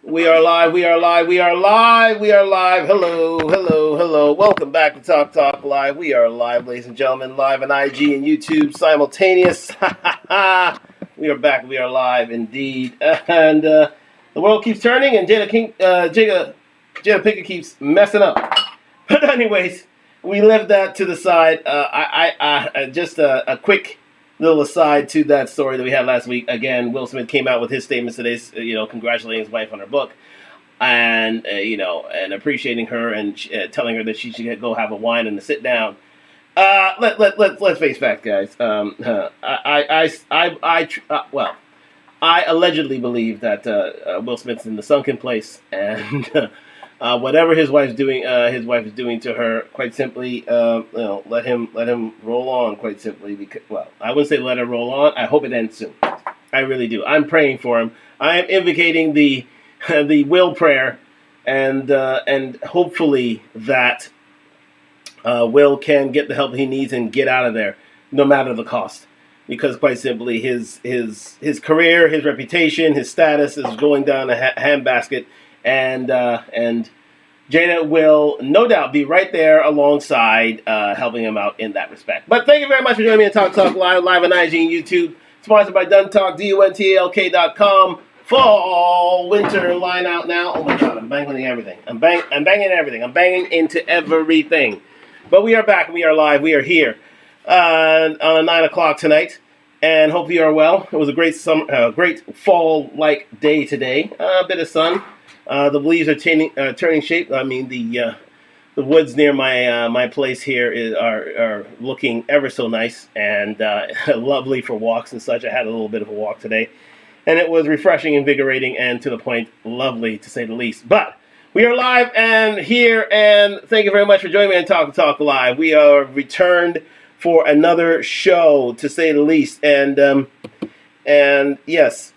We are live, we are live, we are live, we are live. Hello, hello, hello. Welcome back to Talk Talk Live. We are live, ladies and gentlemen, live on IG and YouTube, simultaneous. We are back, we are live indeed. And the world keeps turning and Jada Pinkett keeps messing up. But anyways, we left that to the side. Just a quick little aside to that story that we had last week. Again, Will Smith came out with his statements today, congratulating his wife on her book, and and appreciating her and telling her that she should go have a wine and sit down. Let's face facts, guys. I allegedly believe that Will Smith's in the sunken place, and whatever his wife is doing to her. Quite simply, let him roll on. Quite simply, because I wouldn't say let her roll on. I hope it ends soon. I really do. I'm praying for him. I am invocating the will prayer, and hopefully that Will can get the help he needs and get out of there, no matter the cost. Because quite simply, his career, his reputation, his status is going down a handbasket. And Jada will no doubt be right there alongside, helping him out in that respect. But thank you very much for joining me on Talk Talk Live on IG and YouTube. Sponsored by DunTalk, DUNTALK.com. Fall, winter line out now. Oh my God, I'm banging everything. I'm banging everything. I'm banging into everything. But we are back. We are live. We are here on 9 o'clock tonight. And hope you are well. It was a great great fall-like day today. A bit of sun. The leaves are turning shape. I mean, the woods near my place here are looking ever so nice and lovely for walks and such. I had a little bit of a walk today, and it was refreshing, invigorating, and to the point, lovely to say the least. But we are live and here, and thank you very much for joining me on Talk Live. We are returned for another show, to say the least, and yes.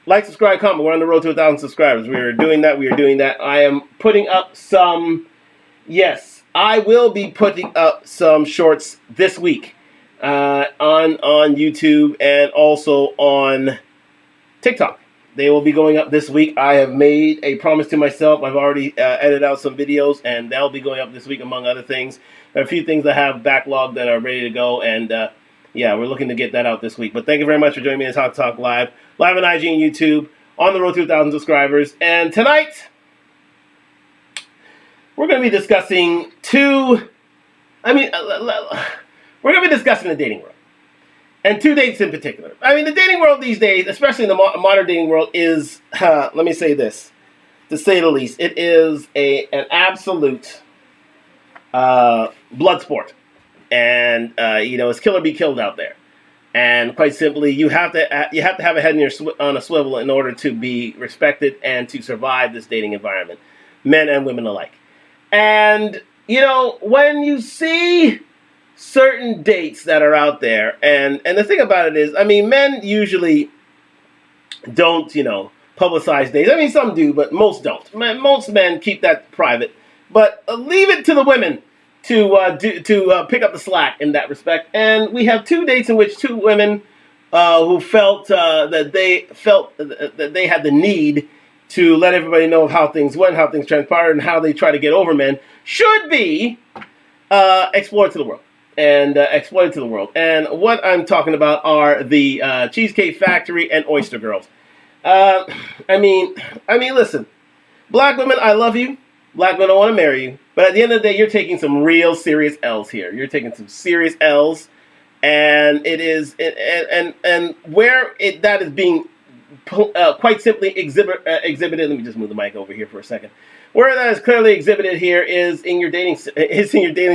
Like, subscribe, comment. We're on the road to 1,000 subscribers. We are doing that. I am putting up some... Yes, I will be putting up some shorts this week on YouTube and also on TikTok. They will be going up this week. I have made a promise to myself. I've already edited out some videos, and they'll be going up this week, among other things. There are a few things I have backlogged that are ready to go, and... yeah, we're looking to get that out this week. But thank you very much for joining me on Talk Talk Live on IG and YouTube, on the road to 1,000 subscribers. And tonight, we're going to be discussing we're going to be discussing the dating world. And two dates in particular. I mean, the dating world these days, especially in the modern dating world, is, let me say this, to say the least, it is an absolute blood sport. And it's kill or be killed out there. And quite simply, you have to have a head on a swivel in order to be respected and to survive this dating environment, men and women alike. And when you see certain dates that are out there, and the thing about it is, I mean, men usually don't publicize dates. I mean, some do, but most don't. Most men keep that private. But leave it to the women to pick up the slack in that respect. And we have two dates in which two women who felt that they had the need to let everybody know of how things went, how things transpired, and how they try to get over men should be explored to the world and exploited to the world. And what I'm talking about are the Cheesecake Factory and Oyster Girls. I mean, listen, black women, I love you. Black men don't want to marry you. But at the end of the day, you're taking some real serious L's here. You're taking some serious L's. And it is, and where that is being quite simply exhibited, let me just move the mic over here for a second. Where that is clearly exhibited here is in your dating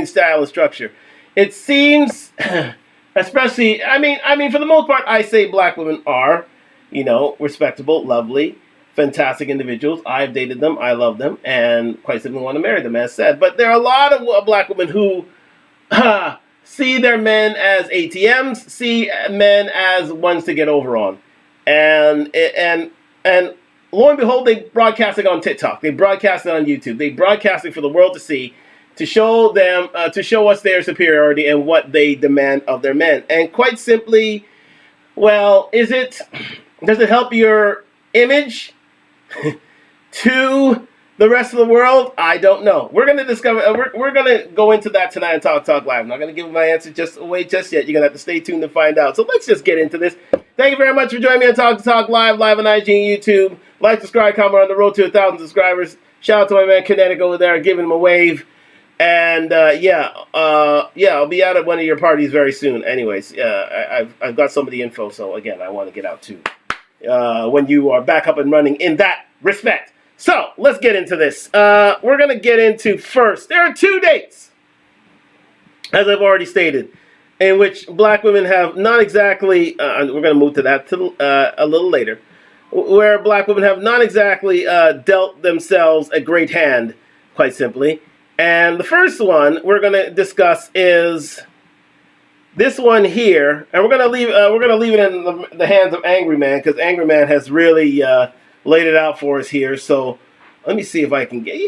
style and structure. It seems, especially, I mean, for the most part, I say black women are, respectable, lovely, fantastic individuals. I've dated them. I love them. And quite simply want to marry them, as said. But there are a lot of black women who see their men as ATMs, see men as ones to get over on. And lo and behold, they broadcast it on TikTok. They broadcast it on YouTube. They broadcast it for the world to see, to show them, to show us their superiority and what they demand of their men. And quite simply, well, does it help your image? to the rest of the world, I don't know. We're gonna discover. We're gonna go into that tonight on Talk Live. I'm not gonna give my answer just away just yet. You're gonna have to stay tuned to find out. So let's just get into this. Thank you very much for joining me on Talk Live, live on IG and YouTube. Like, subscribe, comment on the road to 1,000 subscribers. Shout out to my man Kinetic over there, giving him a wave. And I'll be out at one of your parties very soon. Anyways, I've got some of the info. So again, I want to get out too when you are back up and running in that respect. So, let's get into this. We're going to get into first. There are 2 dates, as I've already stated, in which black women have not exactly, we're going to move to that a little later, where black women have not exactly dealt themselves a great hand, quite simply. And the first one we're going to discuss is this one here, and we're going to leave it in the hands of Angry Man, because Angry Man has really laid it out for us here. So let me see if I can get,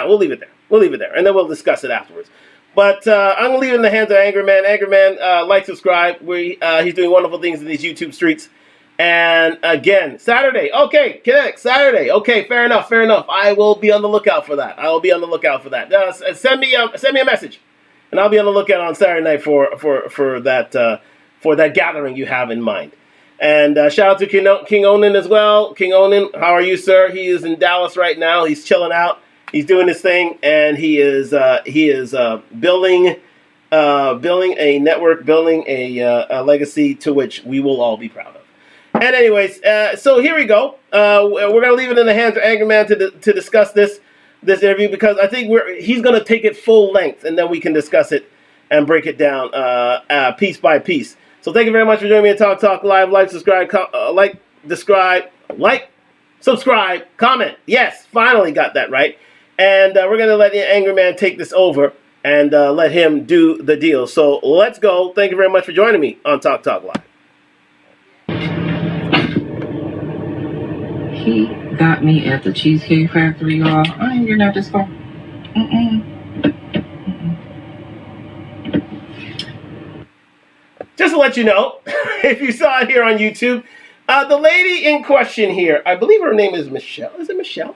we'll leave it there. We'll leave it there, and then we'll discuss it afterwards. But I'm going to leave it in the hands of Angry Man. Angry Man, like, subscribe. He's doing wonderful things in these YouTube streets. And again, Saturday. Okay, Kinetic, Saturday. Okay, fair enough. I will be on the lookout for that. Send me a message, and I'll be on the lookout on Saturday night for that gathering you have in mind. And shout out to King Onan as well. King Onan, how are you, sir? He is in Dallas right now. He's chilling out. He's doing his thing, and he is building a network, building a legacy to which we will all be proud of. And anyways, so here we go. We're gonna leave it in the hands of Angry Man to discuss this interview, because I think he's gonna take it full length, and then we can discuss it and break it down piece by piece. So thank you very much for joining me at Talk Live. Like, subscribe, subscribe, comment. Yes, finally got that right. And we're going to let Angry Man take this over and let him do the deal. So let's go. Thank you very much for joining me on Talk Live. He got me at the Cheesecake Factory, y'all. I ain't getting out this far. Just to let you know, if you saw it here on YouTube, the lady in question here, I believe her name is Michelle. Is it Michelle?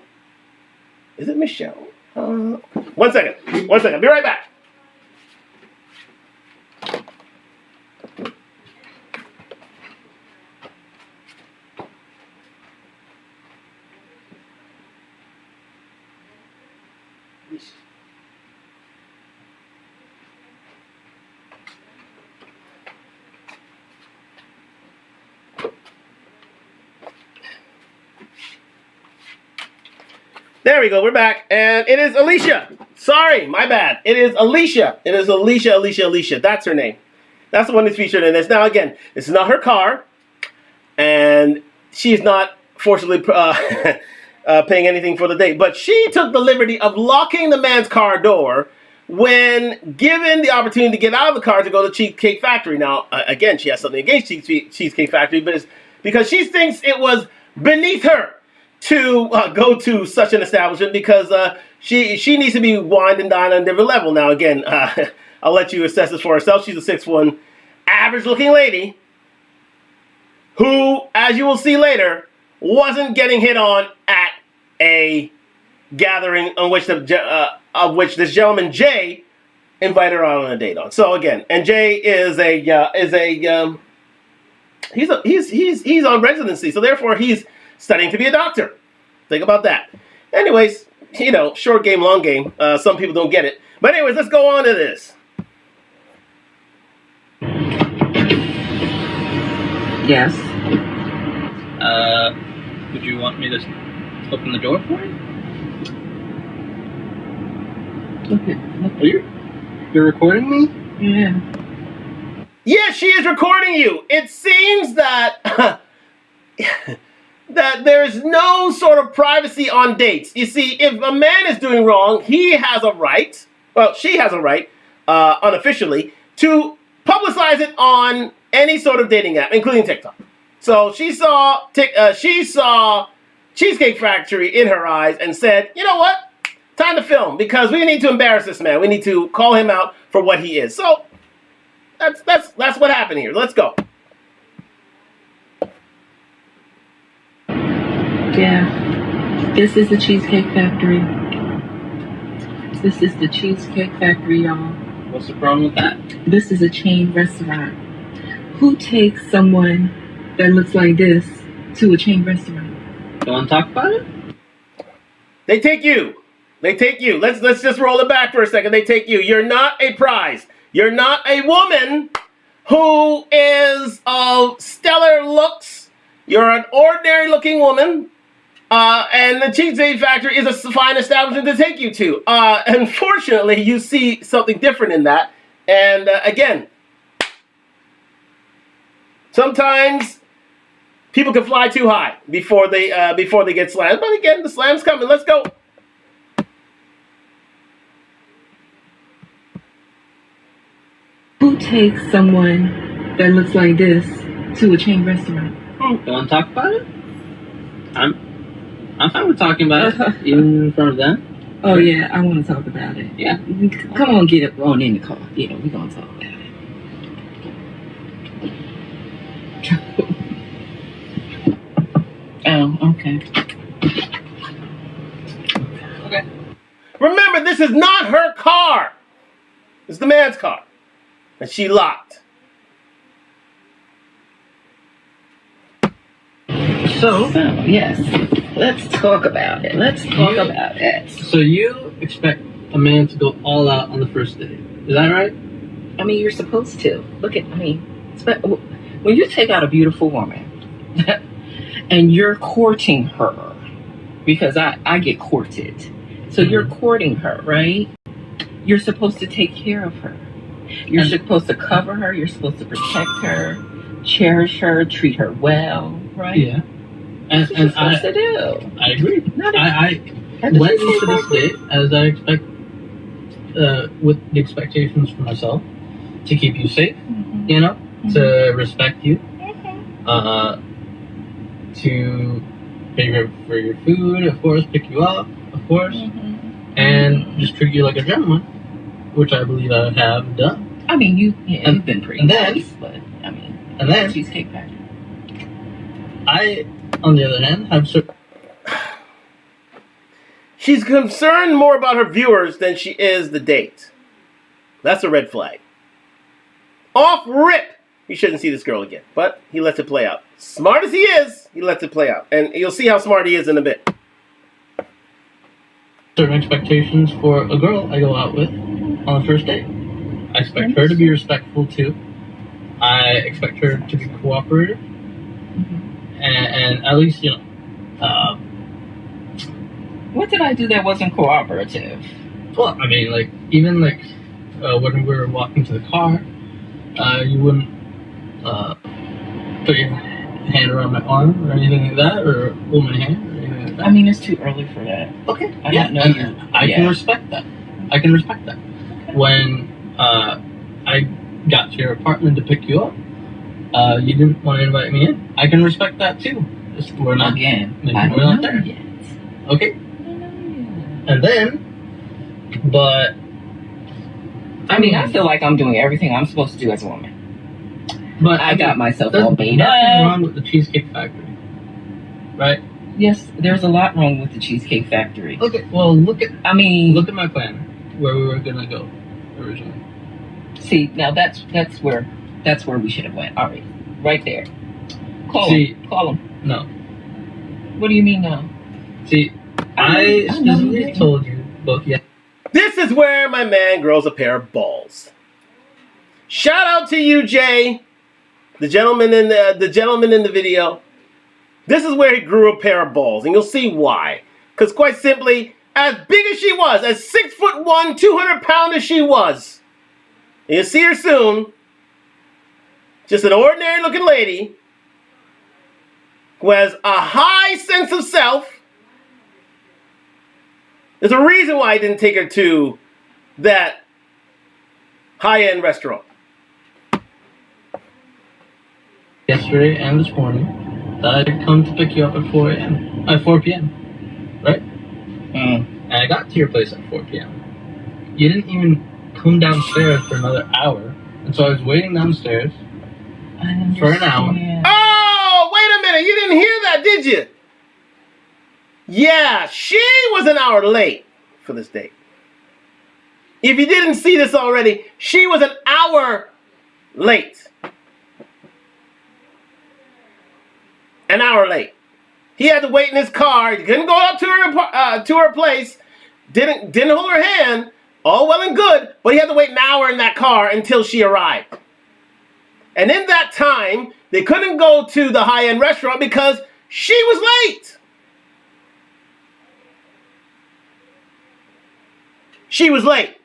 One second. Be right back. There we go. We're back. And it is Alicia. Sorry, my bad. It is Alicia. Alicia. That's her name. That's the one that's featured in this. Now, again, this is not her car. And she's not forcibly paying anything for the date. But she took the liberty of locking the man's car door when given the opportunity to get out of the car to go to Cheesecake Factory. Now, again, she has something against Cheesecake Factory, but it's because she thinks it was beneath her to go to such an establishment, because she needs to be wined and dined on a different level. Now, again, I'll let you assess this for herself. She's a 6'1", average-looking lady who, as you will see later, wasn't getting hit on at a gathering on which of which this gentleman Jay invited her on a date on. So again, and Jay is he's on residency, so therefore he's studying to be a doctor. Think about that. Anyways, short game, long game. Some people don't get it. But anyways, let's go on to this. Yes. Would you want me to open the door for you? Okay. You're recording me? Yeah. Yeah, she is recording you. It seems that that there's no sort of privacy on dates. You see, if a man is doing wrong, he has a right, well, she has a right, unofficially, to publicize it on any sort of dating app, including TikTok. So she saw Cheesecake Factory in her eyes and said, you know what? Time to film, because we need to embarrass this man. We need to call him out for what he is. So that's what happened here. Let's go. Yeah. This is the Cheesecake Factory. This is the Cheesecake Factory, y'all. What's the problem with that? This is a chain restaurant. Who takes someone that looks like this to a chain restaurant? You want to talk about it? They take you. They take you. Let's just roll it back for a second. They take you. You're not a prize. You're not a woman who is of stellar looks. You're an ordinary looking woman. And the Cheesecake Factory is a fine establishment to take you to. Unfortunately, you see something different in that. And again, sometimes people can fly too high before they get slammed. But again, the slam's coming. Let's go. Who takes someone that looks like this to a chain restaurant? You want to talk about it? I'm fine with talking about it, even in front of them. Oh yeah, I want to talk about it. Yeah. Come on, get up on in the car. Yeah, we're gonna talk about it. Oh, okay. Okay. Remember, this is not her car. It's the man's car. And she locked. So, yes, let's talk about it. Let's talk about it. So you expect a man to go all out on the first date. Is that right? I mean, you're supposed to. When you take out a beautiful woman and you're courting her, because I get courted. So you're courting her, right? You're supposed to take care of her. You're supposed to cover her. You're supposed to protect her, cherish her, treat her well, right? Yeah. That's what you're supposed to do. I agree. I went into this date as I expect, with the expectations for myself, to keep you safe, you know, to respect you, to pay for your food, of course, pick you up, of course, and just treat you like a gentleman, which I believe I have done. I mean, you've been pretty nice, but I mean, and then Cheesecake Factory. I, on the other hand, have certain. She's concerned more about her viewers than she is the date. That's a red flag. Off rip! You shouldn't see this girl again. But he lets it play out. Smart as he is, he lets it play out. And you'll see how smart he is in a bit. Certain expectations for a girl I go out with on the first date. I expect her to be respectful too. I expect her to be cooperative. And at least, you know, what did I do that wasn't cooperative? Well, I mean, like, even like when we were walking to the car, you wouldn't put your hand around my arm or anything like that, or hold my hand or anything like that. I mean, it's too early for that. Okay. I don't know. I can respect that. I can respect that. When I got to your apartment to pick you up, you didn't want to invite me in. I can respect that too. We're not again. We're not there yet. Okay. And then, but I mean, I feel like I'm doing everything I'm supposed to do as a woman. But I got myself all made up. There's nothing up. wrong with the Cheesecake Factory, right? Yes, there's a lot wrong with the Cheesecake Factory. Okay. Well, look at my plan where we were gonna go originally. See, now that's where we should have went. All right there. Call him. No. What do you mean no? See, I specifically told you both. Yeah. This is where my man grows a pair of balls. Shout out to you, Jay, the gentleman in the video. This is where he grew a pair of balls, and you'll see why. Because quite simply, as big as she was, as 6'1", 200 pound as she was, and you'll see her soon. Just an ordinary looking lady who has a high sense of self. There's a reason why I didn't take her to that high-end restaurant. Yesterday and this morning, that I'd come to pick you up at 4 p.m. Right? And I got to your place at 4 p.m. You didn't even come downstairs for another hour, and so I was waiting downstairs for an hour. Oh, wait a minute! You didn't hear that, did you? Yeah, she was an hour late for this date. If you didn't see this already, she was an hour late. An hour late. He had to wait in his car. He couldn't go up to her place. Didn't hold her hand. All well and good, but he had to wait an hour in that car until she arrived. And in that time, they couldn't go to the high-end restaurant because she was late. She was late.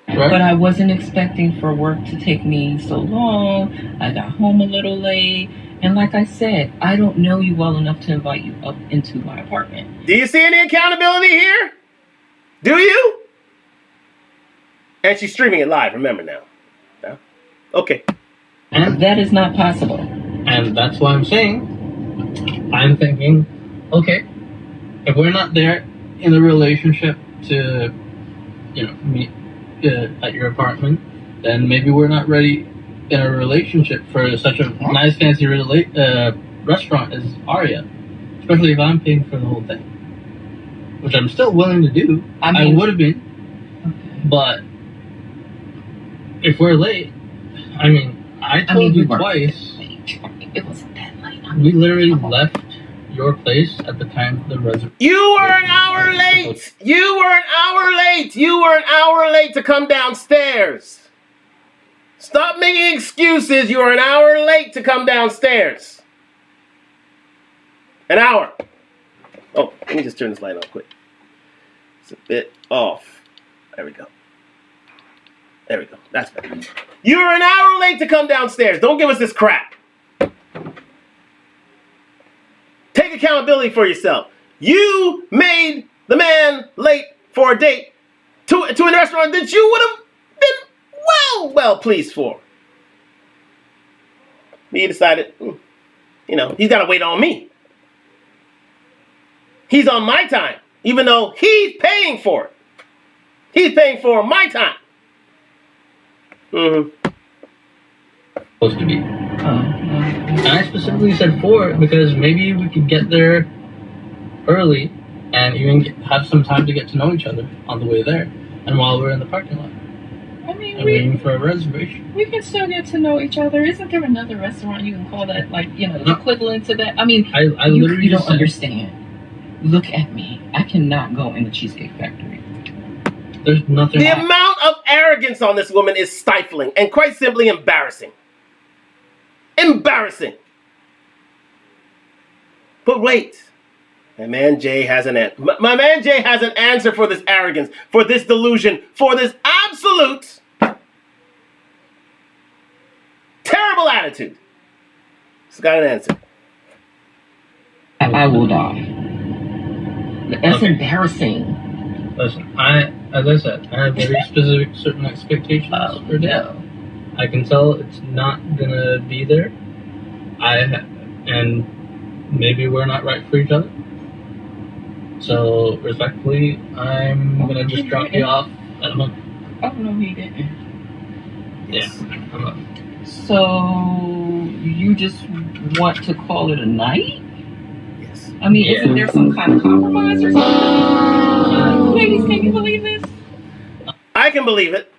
Right? But I wasn't expecting for work to take me so long. I got home a little late. And like I said, I don't know you well enough to invite you up into my apartment. Do you see any accountability here? Do you? And she's streaming it live, remember now. Yeah? Okay. And That is not possible. And that's why I'm saying, I'm thinking, okay, if we're not there in a relationship to, meet at your apartment, then maybe we're not ready in a relationship for such a nice, fancy restaurant as Aria. Especially if I'm paying for the whole thing. Which I'm still willing to do. I would have been. But if we're late, I told you twice. It wasn't that late. We literally left your place at the time of the reservation. You were an hour late. You were an hour late. You were an hour late to come downstairs. Stop making excuses. You were an hour late to come downstairs. An hour. Oh, let me just turn this light on quick. It's a bit off. There we go. There we go. That's better. You were an hour late to come downstairs. Don't give us this crap. Take accountability for yourself. You made the man late for a date to a restaurant that you would have been well pleased for. He decided, he's got to wait on me. He's on my time, even though he's paying for it. He's paying for my time. Supposed to be. And I specifically said 4 because maybe we could get there early and even have some time to get to know each other on the way there and while we're in the parking lot. Waiting for a reservation. We can still get to know each other. Isn't there another restaurant you can call that, equivalent to that? I literally you don't just said, understand. Look at me. I cannot go in the Cheesecake Factory. There's nothing. The amount of arrogance on this woman is stifling and quite simply embarrassing. Embarrassing. But wait. My man Jay has an answer. My man Jay has an answer for this arrogance, for this delusion, for this absolute terrible attitude. He's got an answer. I will die. That's embarrassing. Listen, as I said, I have very specific certain expectations for that. No. I can tell it's not gonna be there. And maybe we're not right for each other. So respectfully, I'm gonna just drop you off at home. Oh no, he didn't. Yeah, I'm up. So you just want to call it a night? Yes. Isn't there some kind of compromise or something? Ladies, can you believe this? I can believe it.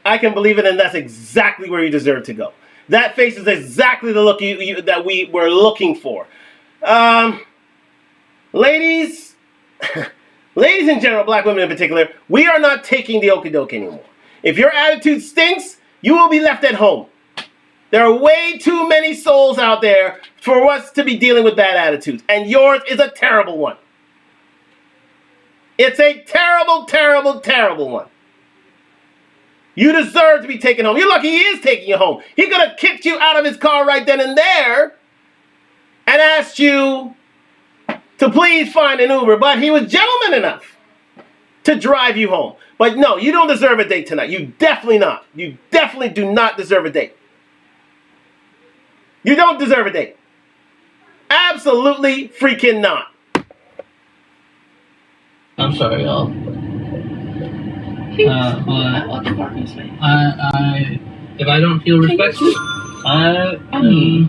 I can believe it, and that's exactly where you deserve to go. That face is exactly the look that we were looking for. Ladies, ladies in general, black women in particular, we are not taking the okie doke anymore. If your attitude stinks, you will be left at home. There are way too many souls out there for us to be dealing with bad attitudes, and yours is a terrible one. It's a terrible, terrible, terrible one. You deserve to be taken home. You're lucky he is taking you home. He could have kicked you out of his car right then and there and asked you to please find an Uber, but he was gentleman enough to drive you home. But no, you don't deserve a date tonight. You definitely not. You definitely do not deserve a date. You don't deserve a date. Absolutely freaking not. I'm sorry, y'all. I want the parking space. I If I don't feel Can you- respected, I mean,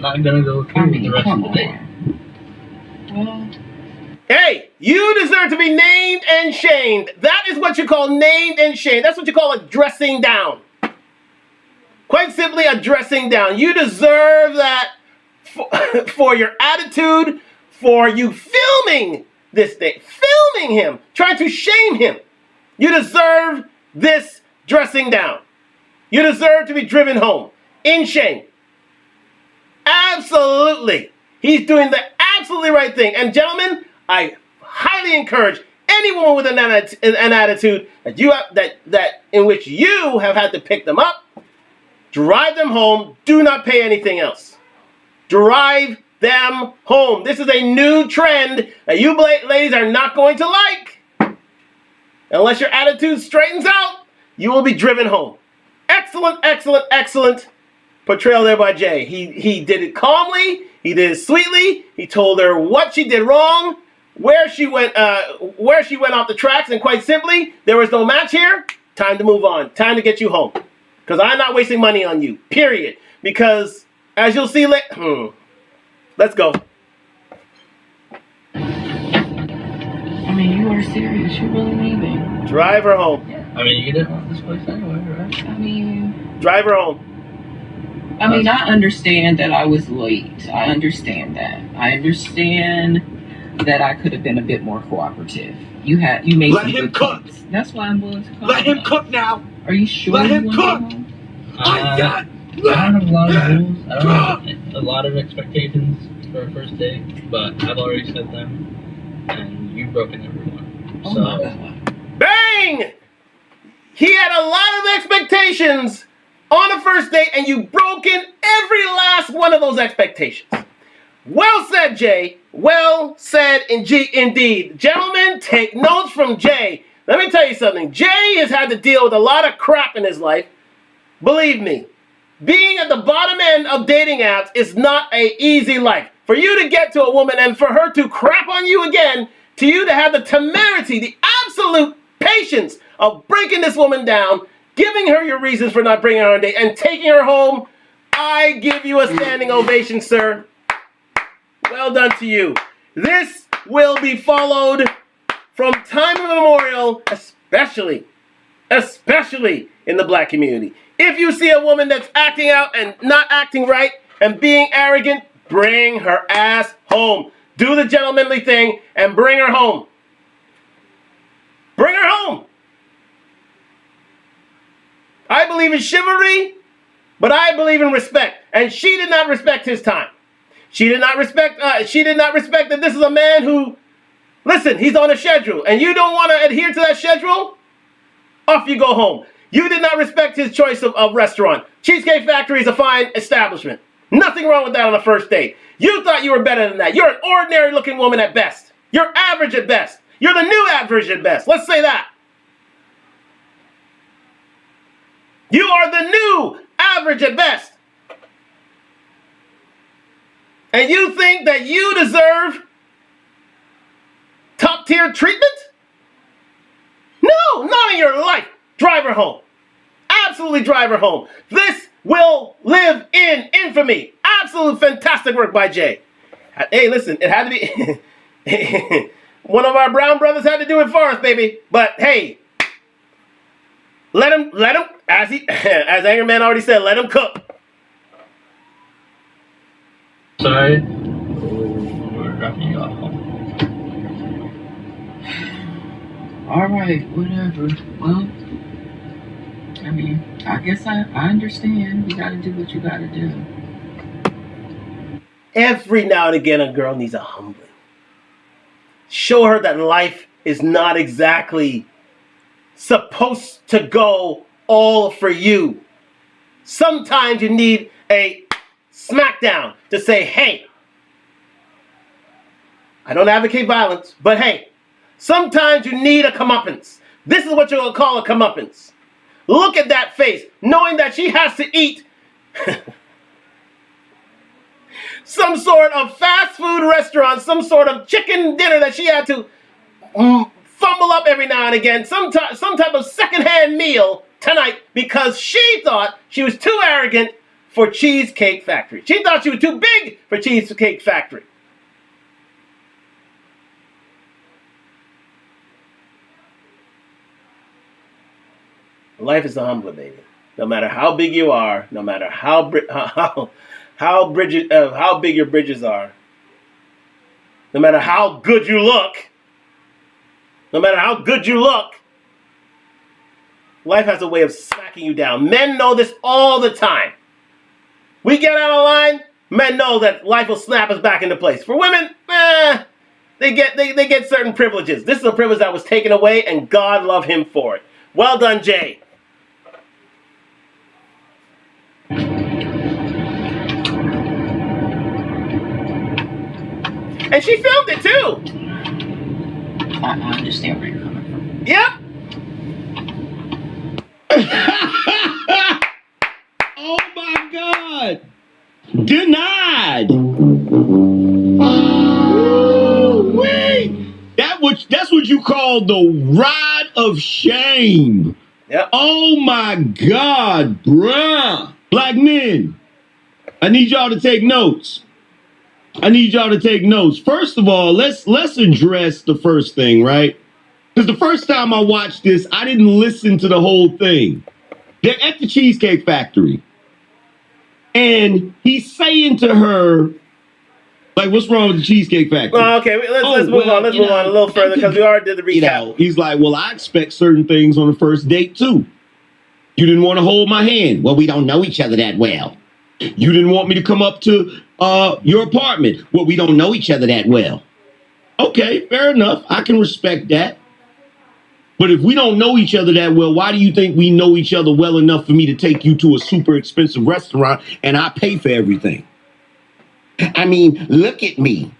not gonna go through with the rest of come the day. on. Well, Hey, you deserve to be named and shamed. That is what you call named and shamed. That's what you call a dressing down. Quite simply, a dressing down. You deserve that for your attitude, for you filming this day, filming him, trying to shame him. You deserve this dressing down. You deserve to be driven home in shame. Absolutely. He's doing the absolutely right thing. And gentlemen, I highly encourage any woman with an attitude that you have, that in which you have had to pick them up, drive them home. Do not pay anything else. Drive them home. This is a new trend that you ladies are not going to like. Unless your attitude straightens out, you will be driven home. Excellent, excellent, excellent portrayal there by Jay. He did it calmly. He did it sweetly. He told her what she did wrong, where she went off the tracks, and quite simply, there was no match here. Time to move on. Time to get you home. Because I'm not wasting money on you. Period. Because, as you'll see later... Let's go. I mean, you are serious. You really leaving? Drive her home. I mean, you didn't want this place anyway, right? I mean, Drive her home. I understand that I was late. I understand that. I understand that I could have been a bit more cooperative. You made Let some him good cook. points. That's why I'm willing to call Let him you. cook now. Are you sure Let you him want to cook. go home? I got. I don't have a lot of rules. I don't have a lot of expectations for a first date, but I've already set them, and you've broken every one. Oh So, my God. Bang! He had a lot of expectations on a first date, and you've broken every last one of those expectations. Well said, Jay. Well said, indeed. Gentlemen, take notes from Jay. Let me tell you something. Jay has had to deal with a lot of crap in his life. Believe me, being at the bottom end of dating apps is not an easy life. For you to get to a woman and for her to crap on you again, to you to have the temerity, the absolute patience of breaking this woman down, giving her your reasons for not bringing her on a date, and taking her home, I give you a standing ovation, sir. Well done to you. This will be followed from time immemorial, especially in the black community. If you see a woman that's acting out and not acting right and being arrogant, bring her ass home. Do the gentlemanly thing and bring her home. Bring her home. I believe in chivalry, but I believe in respect. And she did not respect his time. She did not respect that this is a man who, listen, he's on a schedule, and you don't want to adhere to that schedule? Off you go home. You did not respect his choice of restaurant. Cheesecake Factory is a fine establishment. Nothing wrong with that on a first date. You thought you were better than that. You're an ordinary looking woman at best. You're average at best. You're the new average at best. Let's say that. You are the new average at best. And you think that you deserve top tier treatment? No, not in your life. Drive her home. Absolutely drive her home. This will live in infamy. Absolute fantastic work by Jay. Hey, listen, it had to be... One of our brown brothers had to do it for us, baby. But hey, let him, as Angerman already said, let him cook. sorry. We're dropping you off home. All right, whatever. Well, I mean, I guess I understand. You gotta do what you gotta do. Every now and again, a girl needs a humbling. Show her that life is not exactly supposed to go all for you. Sometimes you need a smackdown to say, hey, I don't advocate violence, but hey, sometimes you need a comeuppance. This is what you're going to call a comeuppance. Look at that face, knowing that she has to eat some sort of fast food restaurant, some sort of chicken dinner that she had to fumble up every now and again, some type of secondhand meal tonight because she thought she was too arrogant for Cheesecake Factory. She thought she was too big for Cheesecake Factory. Life is a humbler, baby. No matter how big you are, no matter how big your bridges are, no matter how good you look, life has a way of smacking you down. Men know this all the time. We get out of line, men know that life will snap us back into place. For women, they get certain privileges. This is a privilege that was taken away, and God love him for it. Well done, Jay. And she filmed it too. I understand where you're coming from. Yep. Oh my God! Denied. Wait, that's what you call the rod of shame. Yep. Oh my God, bruh. Black men, I need y'all to take notes. First of all, let's address the first thing, right? Because the first time I watched this, I didn't listen to the whole thing. They're at the Cheesecake Factory. And he's saying to her, like, what's wrong with the Cheesecake Factory? Well, okay, let's move on. Let's move on a little further because we already did the recap. He's like, well, I expect certain things on the first date, too. You didn't want to hold my hand. Well, we don't know each other that well. You didn't want me to come up to your apartment. Well, we don't know each other that well. Okay, fair enough. I can respect that. But if we don't know each other that well, why do you think we know each other well enough for me to take you to a super expensive restaurant and I pay for everything? I mean, look at me.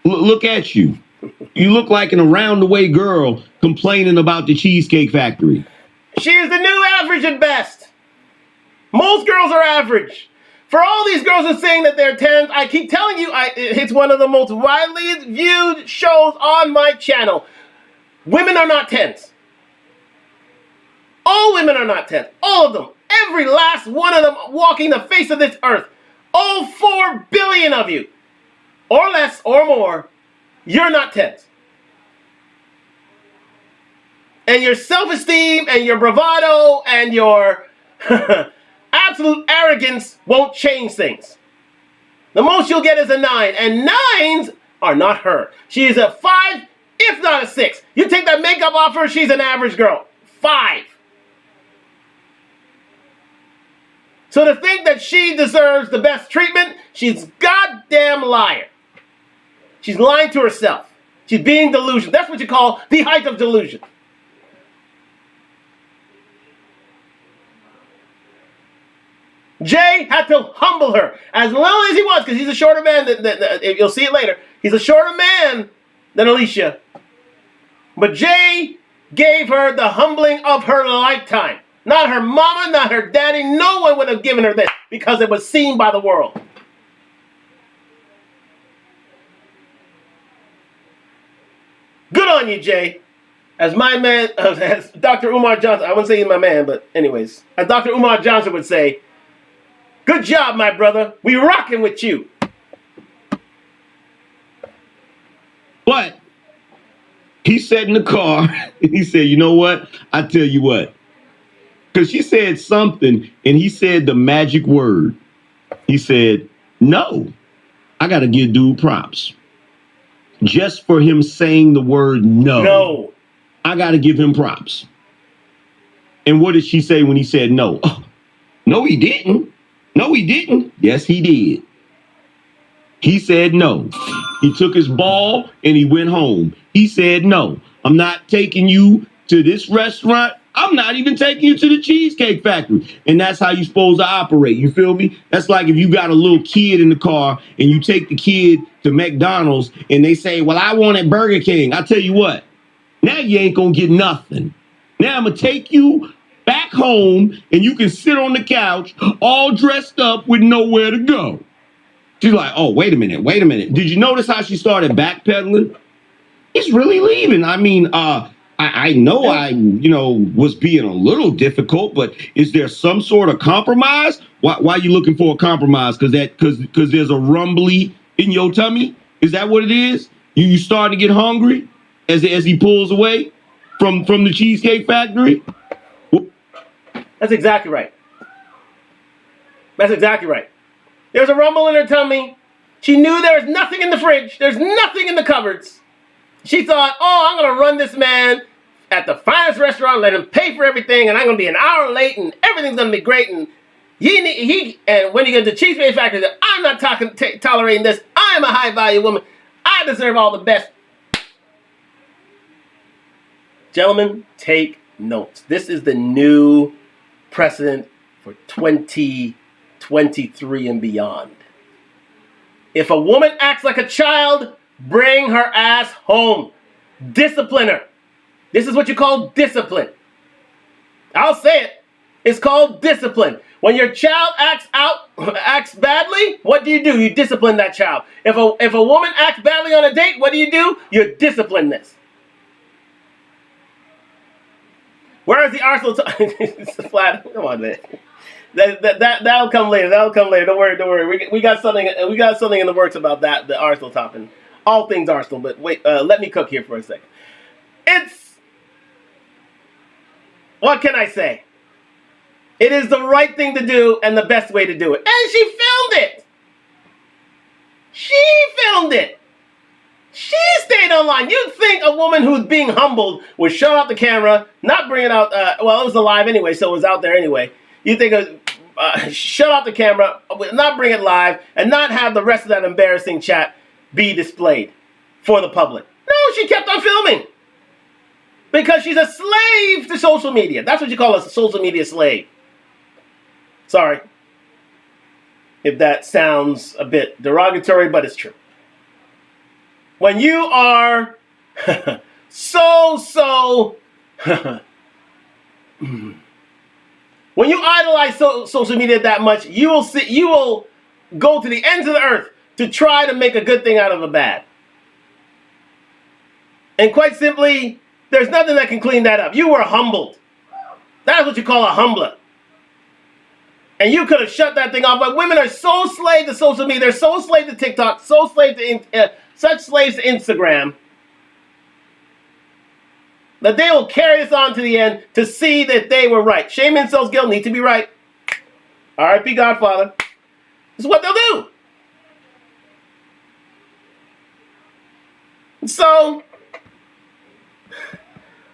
Look at you. You look like an around-the-way girl complaining about the Cheesecake Factory. She is the new average at best. Most girls are average. For all these girls who are saying that they're 10s, I keep telling you, it's one of the most widely viewed shows on my channel. Women are not 10s. All women are not 10s. All of them. Every last one of them walking the face of this earth. All 4 billion of you. Or less or more. You're not 10s. And your self-esteem and your bravado and your absolute arrogance won't change things. The most you'll get is a 9. And 9s are not her. She is a 5, if not a 6. You take that makeup off her, she's an average girl. 5. So to think that she deserves the best treatment, she's a goddamn liar. She's lying to herself. She's being delusional. That's what you call the height of delusion. Jay had to humble her as little as he was, because he's a shorter man you'll see it later. He's a shorter man than Alicia. But Jay gave her the humbling of her lifetime. Not her mama, not her daddy. No one would have given her this because it was seen by the world. Good on you, Jay. As my man, as Dr. Umar Johnson, I wouldn't say he's my man, but anyways, as Dr. Umar Johnson would say, good job, my brother. We rocking with you. But he sat in the car and he said, you know what? I tell you what. Because she said something and he said the magic word. He said, no. I got to give dude props. Just for him saying the word no. No. I got to give him props. And what did she say when he said no? Oh, no, he didn't. No, he didn't. Yes, he did. He said no. He took his ball and he went home. He said no. I'm not taking you to this restaurant. I'm not even taking you to the Cheesecake Factory. And that's how you're supposed to operate. You feel me? That's like if you got a little kid in the car and you take the kid to McDonald's and they say, well, I wanted Burger King. I tell you what, now you ain't going to get nothing. Now I'm going to take you back home and you can sit on the couch all dressed up with nowhere to go. She's like, oh, wait a minute. Did you notice how she started backpedaling? He's really leaving. I mean, I I know I was being a little difficult, but is there some sort of compromise? Why are you looking for a compromise? Because there's a rumbly in your tummy? Is that what it is? You starting to get hungry as he pulls away from the Cheesecake Factory? That's exactly right. That's exactly right. There's a rumble in her tummy. She knew there was nothing in the fridge. There's nothing in the cupboards. She thought, oh, I'm going to run this man at the finest restaurant, let him pay for everything, and I'm going to be an hour late, and everything's going to be great. And and when he gets to Cheesecake Factory, I'm not tolerating this. I am a high-value woman. I deserve all the best. Gentlemen, take notes. This is the new precedent for 2023 and beyond. If a woman acts like a child, bring her ass home. Discipline her. This is what you call discipline. I'll say it. It's called discipline. When your child acts badly, what do? You discipline that child. If a woman acts badly on a date, what do? You discipline this. Where is the Arsenal? It's flat. Come on, man. That'll come later. Don't worry. We got something in the works about that. The Arsenal topping. All things Arsenal. But wait, let me cook here for a second. What can I say? It is the right thing to do and the best way to do it. And she filmed it. She stayed online. You'd think a woman who's being humbled would shut off the camera, not bring it out. It was live anyway, so it was out there anyway. You think shut off the camera, not bring it live, and not have the rest of that embarrassing chat be displayed for the public. No, she kept on filming. Because she's a slave to social media. That's what you call a social media slave. Sorry if that sounds a bit derogatory, but it's true. When you are when you idolize social media that much, you will go to the ends of the earth to try to make a good thing out of a bad. And quite simply, there's nothing that can clean that up. You were humbled. That's what you call a humbler. And you could have shut that thing off. But women are so slave to social media. They're so slave to TikTok. So slave to such slaves to Instagram that they will carry this on to the end to see that they were right. Shame, incels, guilt need to be right. R.I.P. Godfather. This is what they'll do. So,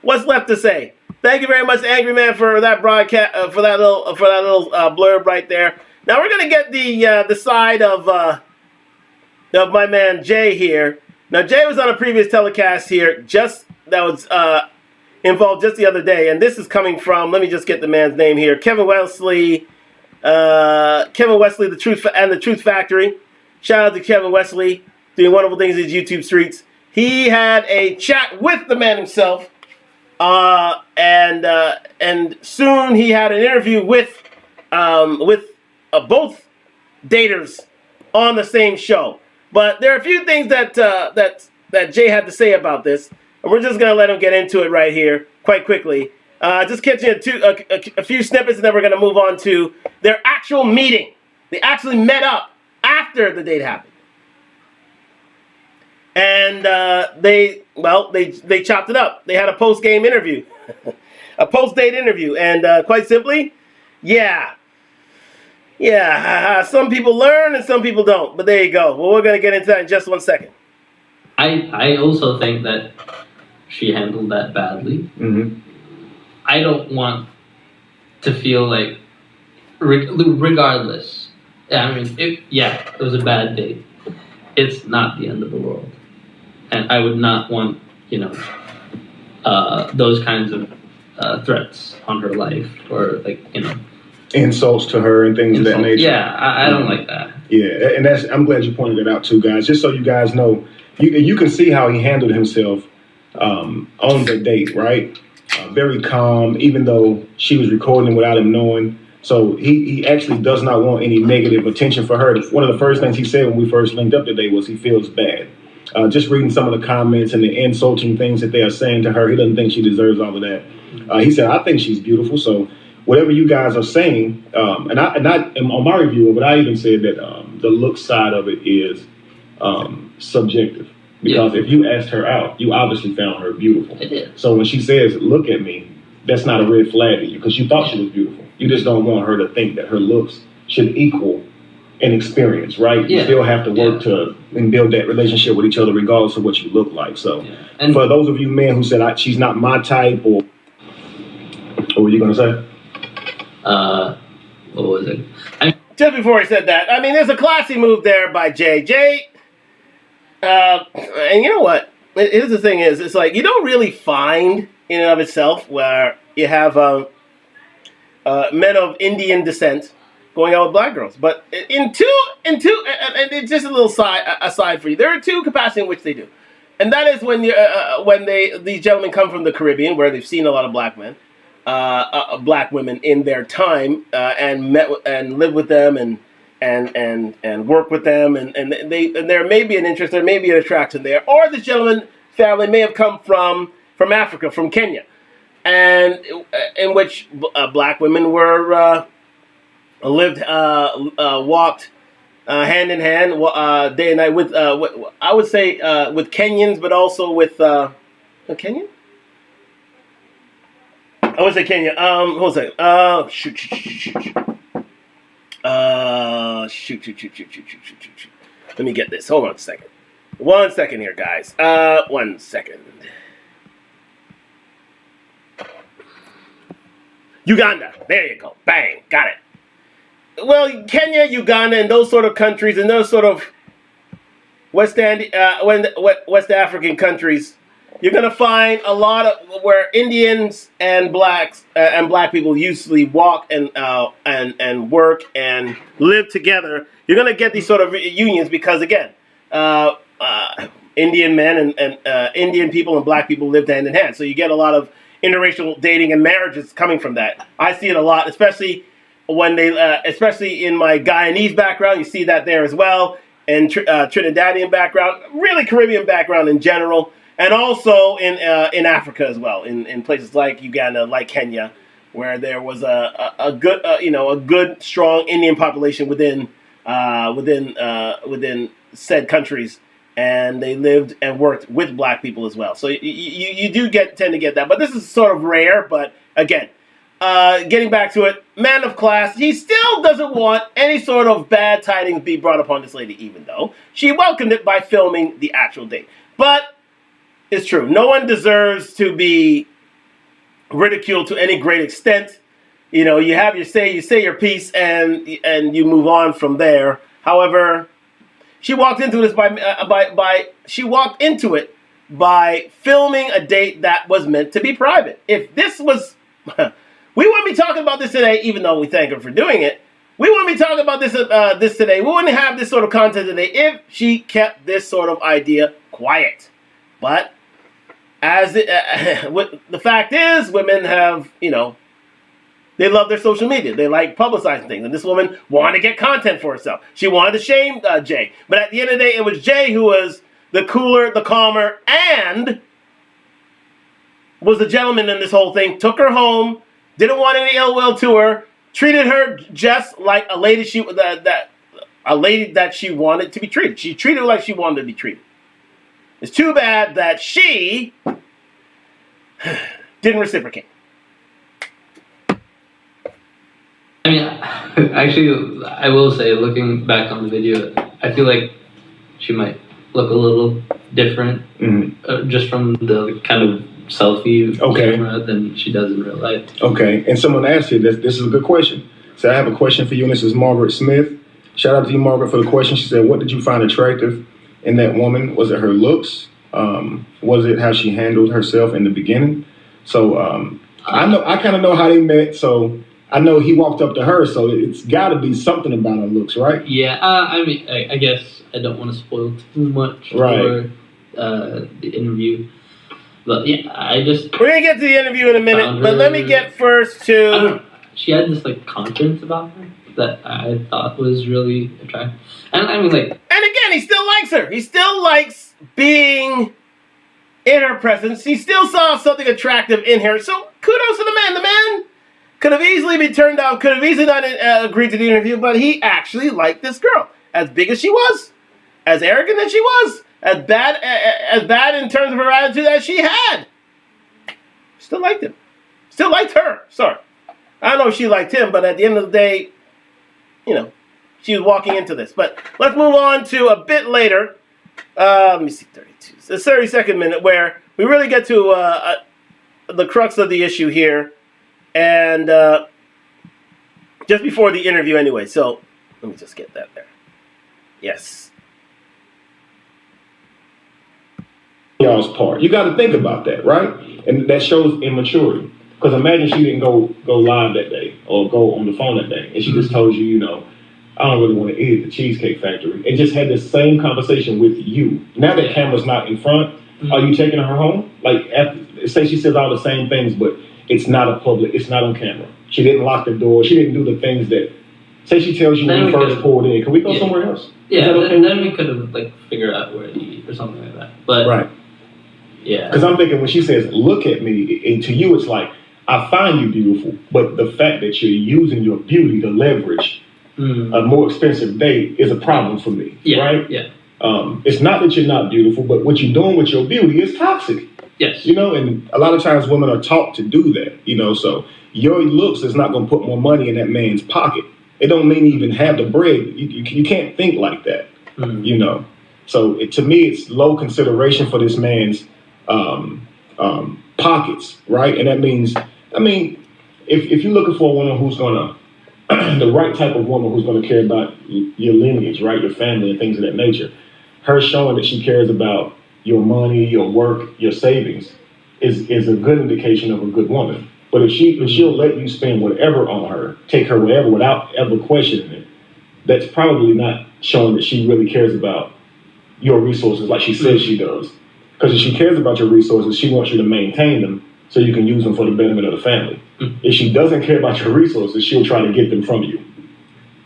what's left to say? Thank you very much, Angry Man, for that broadcast, for that little blurb right there. Now we're gonna get the side of my man Jay here. Now Jay was on a previous telecast here, that was involved just the other day, and this is coming from. Let me just get the man's name here, Kevin Wesley, the Truth Factory. Shout out to Kevin Wesley doing wonderful things in his YouTube streets. He had a chat with the man himself. And soon he had an interview with both daters on the same show. But there are a few things that Jay had to say about this, and we're just gonna let him get into it right here, quite quickly. Just catching a few snippets, and then we're gonna move on to their actual meeting. They actually met up after the date happened. And they chopped it up. They had a post-game interview, a post-date interview, and quite simply, some people learn and some people don't. But there you go. Well, we're gonna get into that in just 1 second. I also think that she handled that badly. Mm-hmm. I don't want to feel like, regardless. I mean, it was a bad date. It's not the end of the world. And I would not want, those kinds of threats on her life, or insults to her and things of that nature. Yeah, I don't like that. Yeah, and I'm glad you pointed it out too, guys. Just so you guys know, you can see how he handled himself on the date, right? Very calm, even though she was recording without him knowing. So he actually does not want any negative attention for her. One of the first things he said when we first linked up today was he feels bad. just reading some of the comments and the insulting things that they are saying to her. He doesn't think she deserves all of that. He said, I think she's beautiful. So whatever you guys are saying, and on my review of it, I even said that the look side of it is subjective. Because if you asked her out, you obviously found her beautiful. I did. So when she says, look at me, that's not a red flag to you because you thought she was beautiful. You just don't want her to think that her looks should equal an experience, right? You still have to work to and build that relationship with each other regardless of what you look like. So and for those of you men who said, she's not my type, or what were you going to say? What was it? Just before he said that, I mean, there's a classy move there by Jay. And you know what? Here's the thing is, it's like you don't really find in and of itself where you have men of Indian descent going out with black girls. But in two, and it's just a little aside for you. There are two capacities in which they do, and that is when these gentlemen come from the Caribbean, where they've seen a lot of black men, black women in their time, and lived with them and work with them, and there may be an interest, there may be an attraction there, or this gentleman family may have come from Africa, from Kenya, and in which black women were walked hand in hand day and night with I would say with Kenyans, but also with Kenyan. I would say Kenya. Hold on a second. Shoot. Let me get this. Hold on a second. 1 second here, guys. 1 second. Uganda. There you go. Bang. Got it. Well, Kenya, Uganda, and those sort of countries, and those sort of West African countries, you're gonna find a lot of where Indians and black people usually walk and work and live together. You're gonna get these sort of unions because again, Indian men and Indian people and black people lived hand in hand. So you get a lot of interracial dating and marriages coming from that. I see it a lot, especially when especially in my Guyanese background. You see that there as well, and Trinidadian background, really Caribbean background in general. And also in Africa as well, in places like Uganda, like Kenya, where there was a good strong Indian population within said countries, and they lived and worked with black people as well. So you do tend to get that, but this is sort of rare. But again, getting back to it, man of class, he still doesn't want any sort of bad tidings be brought upon this lady, even though she welcomed it by filming the actual date. But it's true. No one deserves to be ridiculed to any great extent. You know, you have you say your piece, and you move on from there. However, she walked into this by filming a date that was meant to be private. If this was, we wouldn't be talking about this today, even though we thank her for doing it. We wouldn't be talking about this today. We wouldn't have this sort of content today if she kept this sort of idea quiet. But the fact is, women have, they love their social media. They like publicizing things. And this woman wanted to get content for herself. She wanted to shame Jay. But at the end of the day, it was Jay who was the cooler, the calmer, and was the gentleman in this whole thing. Took her home, didn't want any ill will to her, treated her just like a lady that she wanted to be treated. She treated her like she wanted to be treated. It's too bad that she didn't reciprocate. I mean, actually, I will say, looking back on the video, I feel like she might look a little different just from the kind of selfie camera than she does in real life. Okay, and someone asked you, this is a good question. So I have a question for you, and this is Margaret Smith. Shout out to you, Margaret, for the question. She said, what did you find attractive in that woman? Was it her looks? Was it how she handled herself in the beginning? So I kind of know how they met, so I know he walked up to her, so it's got to be something about her looks, right? Yeah, I mean, I guess I don't want to spoil too much for the interview. But yeah, we're going to get to the interview in a minute, but let me get first to... She had this, confidence about her that I thought was really attractive. And I mean, and again, he still likes her. He still likes being in her presence. He still saw something attractive in her. So kudos to the man. The man could have easily been turned down, could have easily not agreed to the interview, but he actually liked this girl. As big as she was, as arrogant as she was, as bad in terms of her attitude as she had. Still liked him. Still liked her. Sorry. I don't know if she liked him, but at the end of the day, you know, she was walking into this. But let's move on to a bit later. Let me see, 32. The 32nd minute where we really get to the crux of the issue here. And just before the interview anyway. So let me just get that there. Yes. Y'all's part. You got to think about that, right? And that shows immaturity. Because imagine she didn't go live that day or go on the phone that day, and she just told you, you know, I don't really want to eat at the Cheesecake Factory, and just had the same conversation with you. Now that camera's not in front, are you taking her home? Like, say she says all the same things, but it's not it's not on camera. She didn't lock the door. She didn't do the things that, say she tells you when you first pulled in. Can we go somewhere else? Yeah, okay? then we could have like figured out where to eat or something like that. But right. Yeah. Because I'm thinking when she says, look at me, and to you it's like, I find you beautiful, but the fact that you're using your beauty to leverage a more expensive date is a problem for me, right? Yeah. It's not that you're not beautiful, but what you're doing with your beauty is toxic. Yes. You know, and a lot of times women are taught to do that, you know, so your looks is not going to put more money in that man's pocket. It don't mean even have the bread. You can't think like that, you know. So to me, it's low consideration for this man's pockets, right? And that means, I mean, if you're looking for a woman who's going to, the right type of woman who's going to care about your lineage, right, your family and things of that nature, her showing that she cares about your money, your work, your savings is a good indication of a good woman. But if she'll let you spend whatever on her, take her wherever without ever questioning it, that's probably not showing that she really cares about your resources like she says she does. Because if she cares about your resources, she wants you to maintain them so you can use them for the betterment of the family. If she doesn't care about your resources, she'll try to get them from you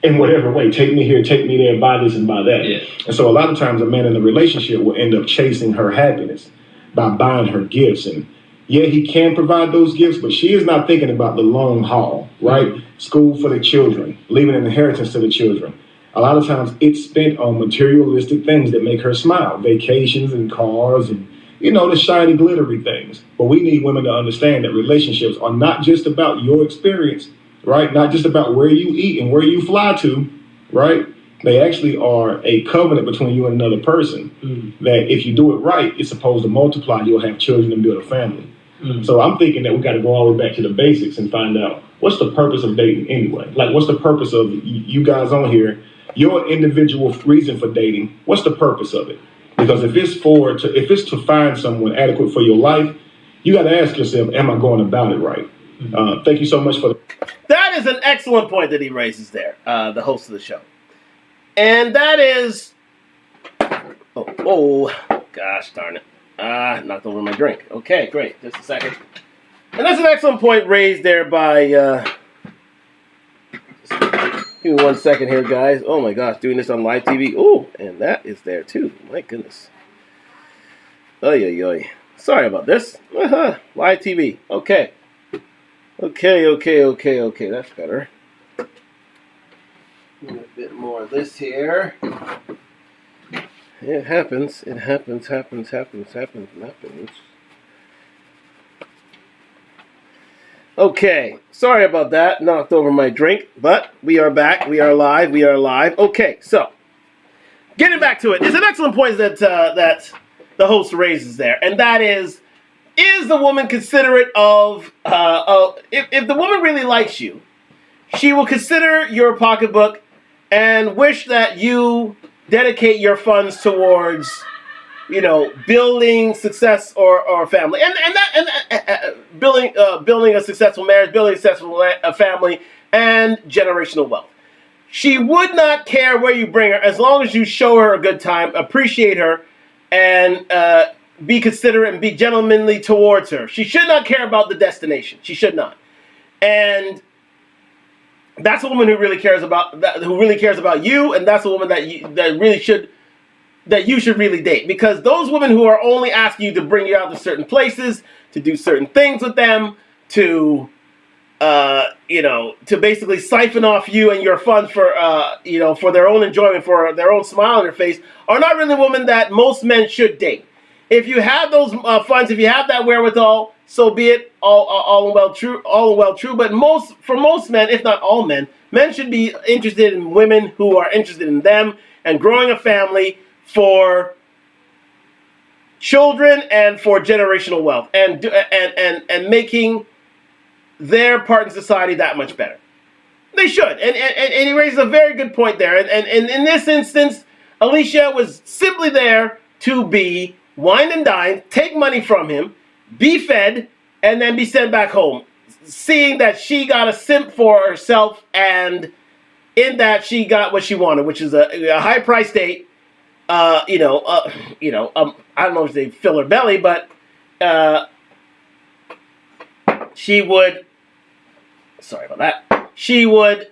in whatever way. Take me here, take me there, buy this and buy that. Yeah. And so a lot of times a man in a relationship will end up chasing her happiness by buying her gifts. And yeah, he can provide those gifts, but she is not thinking about the long haul, right? School for the children, leaving an inheritance to the children. A lot of times it's spent on materialistic things that make her smile, vacations and cars and, you know, the shiny, glittery things. But we need women to understand that relationships are not just about your experience, right? Not just about where you eat and where you fly to, right? They actually are a covenant between you and another person that if you do it right, it's supposed to multiply. You'll have children and build a family. So I'm thinking that we got to go all the way back to the basics and find out what's the purpose of dating anyway? Like, what's the purpose of you guys on here? Your individual reason for dating, what's the purpose of it? Because if it's to find someone adequate for your life, you got to ask yourself, am I going about it right? Thank you so much for that is an excellent point that he raises there, the host of the show. And that is, oh, gosh darn it. Knocked over my drink. Okay, great. Just a second. And that's an excellent point raised there by, give me 1 second here, guys. Oh my gosh, doing this on live TV. Oh, and that is there too. My goodness. Oy. Sorry about this. Live TV. Okay. Okay. That's better. A bit more of this here. It happens. Okay, sorry about that. Knocked over my drink, but we are back. We are live. Okay, so getting back to it, it's an excellent point that that the host raises there, and that is the woman considerate of if the woman really likes you, she will consider your pocketbook and wish that you dedicate your funds towards, you know, building success or family, and building a successful marriage, building a successful family, and generational wealth. She would not care where you bring her as long as you show her a good time, appreciate her, and be considerate and be gentlemanly towards her. She should not care about the destination. She should not, and that's a woman who really cares about you, and that's a woman that really should that you should really date, because those women who are only asking you to bring you out to certain places, to do certain things with them, to to basically siphon off you and your funds for for their own enjoyment, for their own smile on their face, are not really women that most men should date. If you have those funds, if you have that wherewithal, so be it. All well true. But for most men, if not all men, men should be interested in women who are interested in them and growing a family for children and for generational wealth, and making their part in society that much better. They should. And he raises a very good point there. And in this instance, Alicia was simply there to be wined and dined, take money from him, be fed, and then be sent back home, seeing that she got a simp for herself, and in that she got what she wanted, which is a high-priced date. I don't know if they fill her belly, but she would. Sorry about that. She would,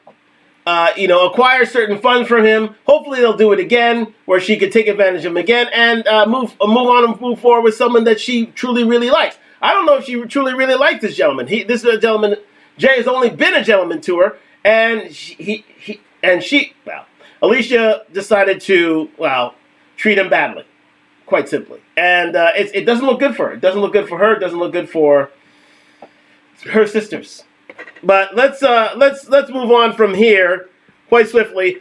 acquire certain funds from him. Hopefully, they'll do it again, where she could take advantage of him again and move on and move forward with someone that she truly really likes. I don't know if she truly really likes this gentleman. This is a gentleman. Jay has only been a gentleman to her, and Alicia decided to treat him badly, quite simply, and it doesn't look good for her. It doesn't look good for her. It doesn't look good for her sisters. But let's move on from here quite swiftly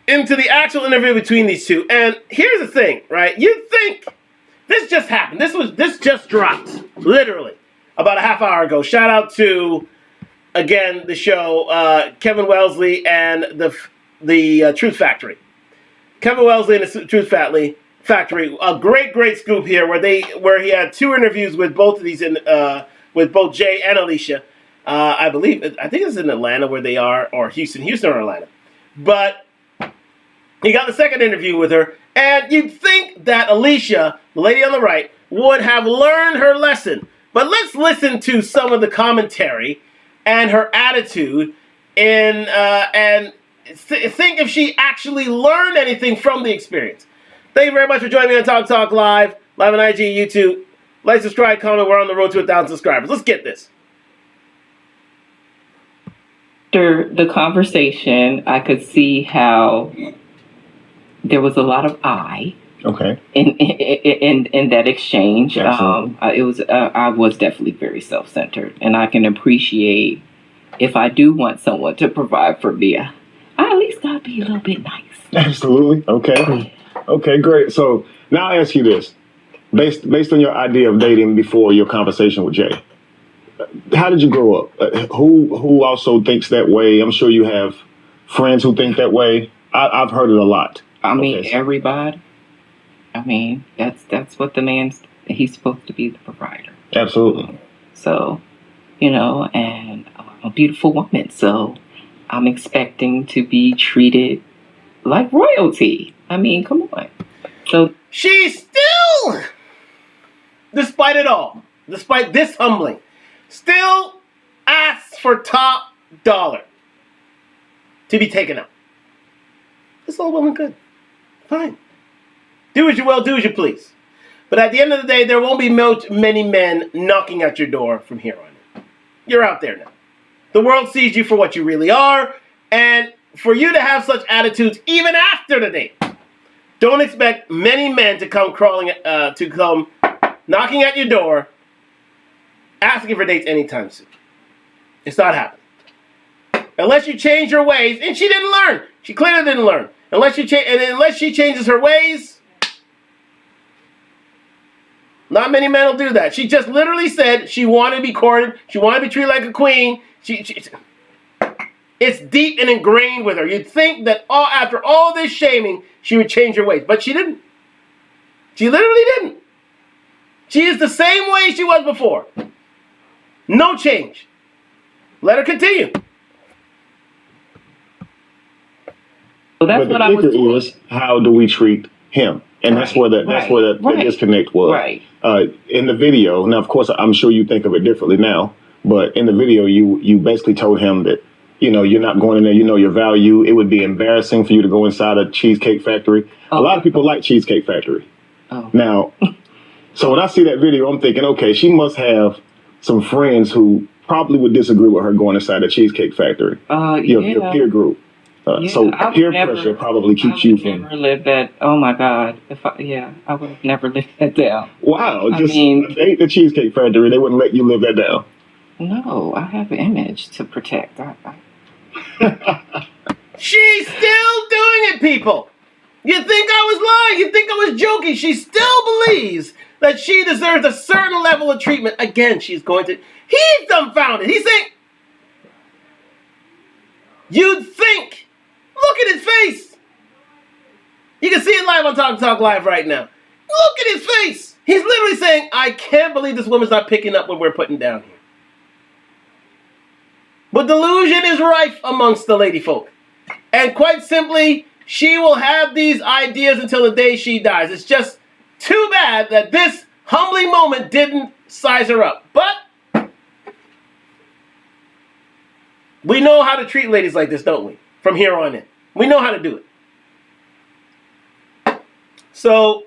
into the actual interview between these two. And here's the thing, right? You'd think this just happened. This just dropped, literally, about a half hour ago. Shout out to, again, the show, Kevin Wellesley and the Truth Factory. Kevin Wellesley and the Truth Factory. A great scoop here where he had two interviews with both of these with both Jay and Alicia. I think it's in Atlanta where they are, or Houston or Atlanta. But he got the second interview with her, and you'd think that Alicia, the lady on the right, would have learned her lesson. But let's listen to some of the commentary and her attitude, and think if she actually learned anything from the experience. Thank you very much for joining me on Talk Live on IG, YouTube. Like, subscribe, comment. We're on the road to 1,000 subscribers. Let's get this. After the conversation, I could see how there was a lot of Okay. in that exchange. Absolutely. I was definitely very self-centered, and I can appreciate if I do want someone to provide for me, I at least gotta be a little bit nice. Absolutely. Okay. Okay, great. So now I ask you this. Based on your idea of dating before your conversation with Jay, how did you grow up? Who also thinks that way? I'm sure you have friends who think that way. I've heard it a lot. I mean, everybody. I mean, that's what he's supposed to be, the provider. Absolutely. So, and I'm a beautiful woman, so I'm expecting to be treated like royalty. I mean, come on. So she still, despite it all, despite this humbling, still asks for top dollar to be taken out. It's all well and good. Fine. Do as you will, do as you please. But at the end of the day, there won't be many men knocking at your door from here on in. You're out there now. The world sees you for what you really are, and for you to have such attitudes even after the date, don't expect many men to come knocking at your door, asking for dates anytime soon. It's not happening. Unless you change your ways, and she didn't learn. She clearly didn't learn. Unless she changes her ways, not many men will do that. She just literally said she wanted to be courted. She wanted to be treated like a queen. It's deep and ingrained with her. You'd think that after all this shaming, she would change her ways. But she didn't. She literally didn't. She is the same way she was before. No change. Let her continue. So that's but what I was doing. Is how do we treat him? And that's where the disconnect was. Right. In the video, now of course I'm sure you think of it differently now, but in the video you basically told him that you're not going in there, you know your value. It would be embarrassing for you to go inside a Cheesecake Factory. A lot of people like Cheesecake Factory. Oh. Now, so when I see that video, I'm thinking, okay, she must have some friends who probably would disagree with her going inside a Cheesecake Factory. Your peer group. So peer pressure probably keeps you from. Never lived that. Oh my God! I would have never lived that down. Wow! If they ate the Cheesecake Factory, they wouldn't let you live that down. No, I have an image to protect. She's still doing it, people. You think I was lying? You think I was joking? She still believes that she deserves a certain level of treatment. Again, she's going to. He's dumbfounded. He's saying, "You'd think." Look at his face. You can see it live on Talk Live right now. Look at his face. He's literally saying, I can't believe this woman's not picking up what we're putting down here. But delusion is rife amongst the lady folk. And quite simply, she will have these ideas until the day she dies. It's just too bad that this humbling moment didn't size her up. But we know how to treat ladies like this, don't we? From here on in. We know how to do it. So,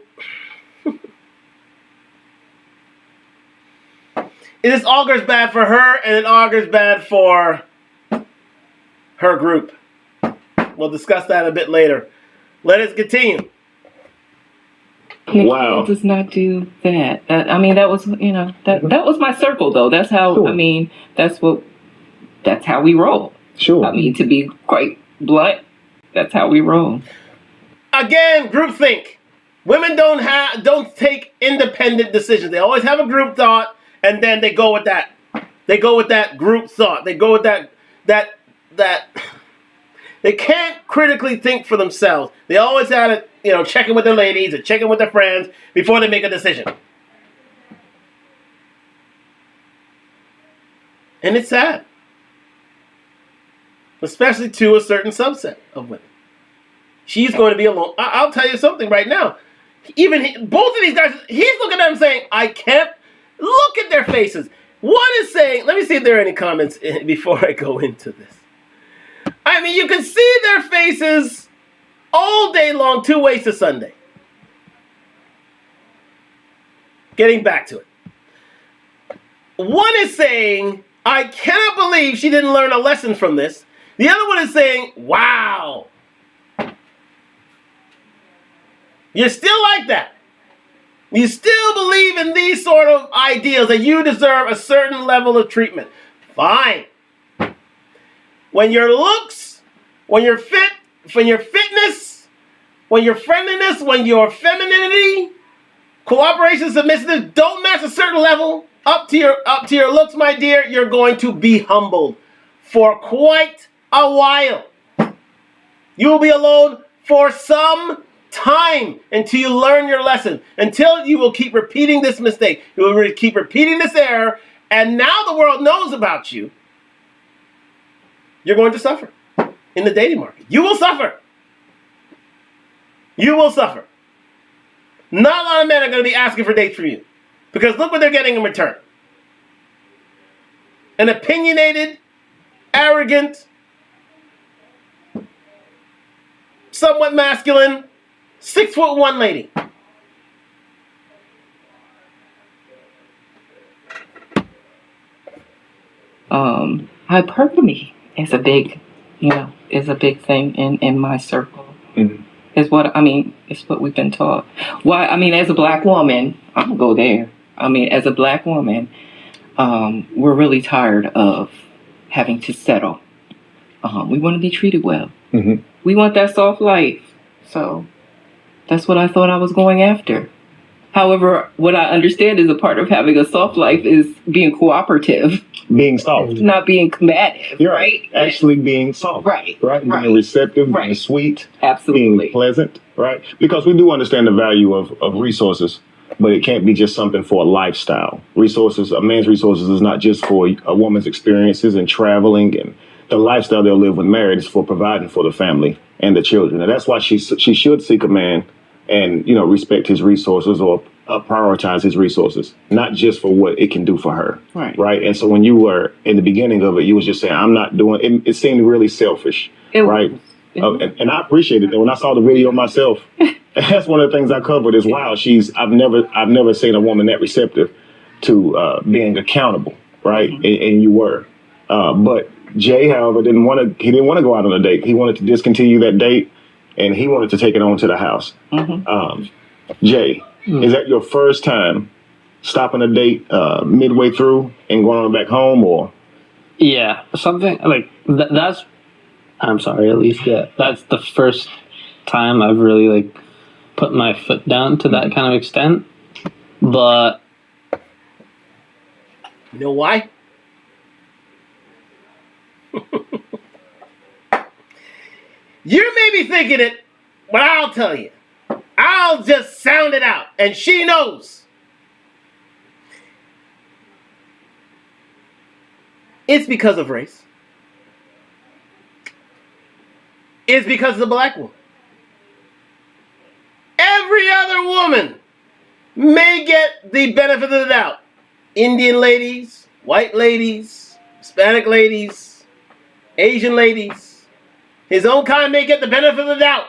this augurs bad for her, and it augurs bad for her group. We'll discuss that a bit later. Let us continue. Wow. It does not do that. That was, that was my circle, though. That's how, sure. That's how we roll. Sure. To be quite blunt, that's how we roll. Again, groupthink. Women don't take independent decisions. They always have a group thought, and then they go with that. They go with that group thought. They go with that. They can't critically think for themselves. They always have to, checking with their ladies or checking with their friends before they make a decision. And it's sad. Especially to a certain subset of women. She's going to be alone. I'll tell you something right now. Both of these guys, he's looking at them saying, I can't. Look at their faces. One is saying, let me see if there are any comments before I go into this. You can see their faces all day long, 2 ways to Sunday. Getting back to it. One is saying, I cannot believe she didn't learn a lesson from this. The other one is saying, wow. You're still like that. You still believe in these sort of ideals that you deserve a certain level of treatment. Fine. When your looks, when your fitness, when your friendliness, when your femininity, cooperation, submissiveness don't match a certain level up to your looks, my dear, you're going to be humbled for quite a while. You will be alone for some time until you learn your lesson, until you will keep repeating this mistake. You will keep repeating this error, and now the world knows about you. You're going to suffer in the dating market. You will suffer. You will suffer. Not a lot of men are going to be asking for dates from you, because look what they're getting in return. An opinionated, arrogant, somewhat masculine, 6'1" lady. Hypergamy is a big, thing in my circle. Mm-hmm. It's what we've been taught. Why? As a black woman, I'm gonna go there. As a black woman, we're really tired of having to settle. We want to be treated well. Mm-hmm. We want that soft life. So that's what I thought I was going after. However, what I understand is a part of having a soft life is being cooperative. Being soft. Not being combative. You're right. Actually being soft. Right. Being receptive, being sweet. Absolutely. Being pleasant. Right. Because we do understand the value of resources, but it can't be just something for a lifestyle. Resources, a man's resources is not just for a woman's experiences and traveling and the lifestyle they'll live when married is for providing for the family and the children. And that's why she should seek a man and respect his resources or prioritize his resources, not just for what it can do for her. Right. And so when you were in the beginning of it, you was just saying, I'm not doing it. It seemed really selfish. Right. And I appreciated it. When I saw the video myself, that's one of the things I covered as well. I've never seen a woman that receptive to being accountable. Right. And you were. But Jay, however, didn't want to go out on a date. He wanted to discontinue that date, and he wanted to take it on to the house. Jay, is that your first time stopping a date midway through and going on back home, or? Yeah, something like that's. I'm sorry, at least that's the first time I've really put my foot down to that kind of extent. But you know why? You may be thinking it, but I'll tell you. I'll just sound it out, and she knows. It's because of race. It's because of the black woman. Every other woman may get the benefit of the doubt. Indian ladies, white ladies, Hispanic ladies, Asian ladies. His own kind may get the benefit of the doubt.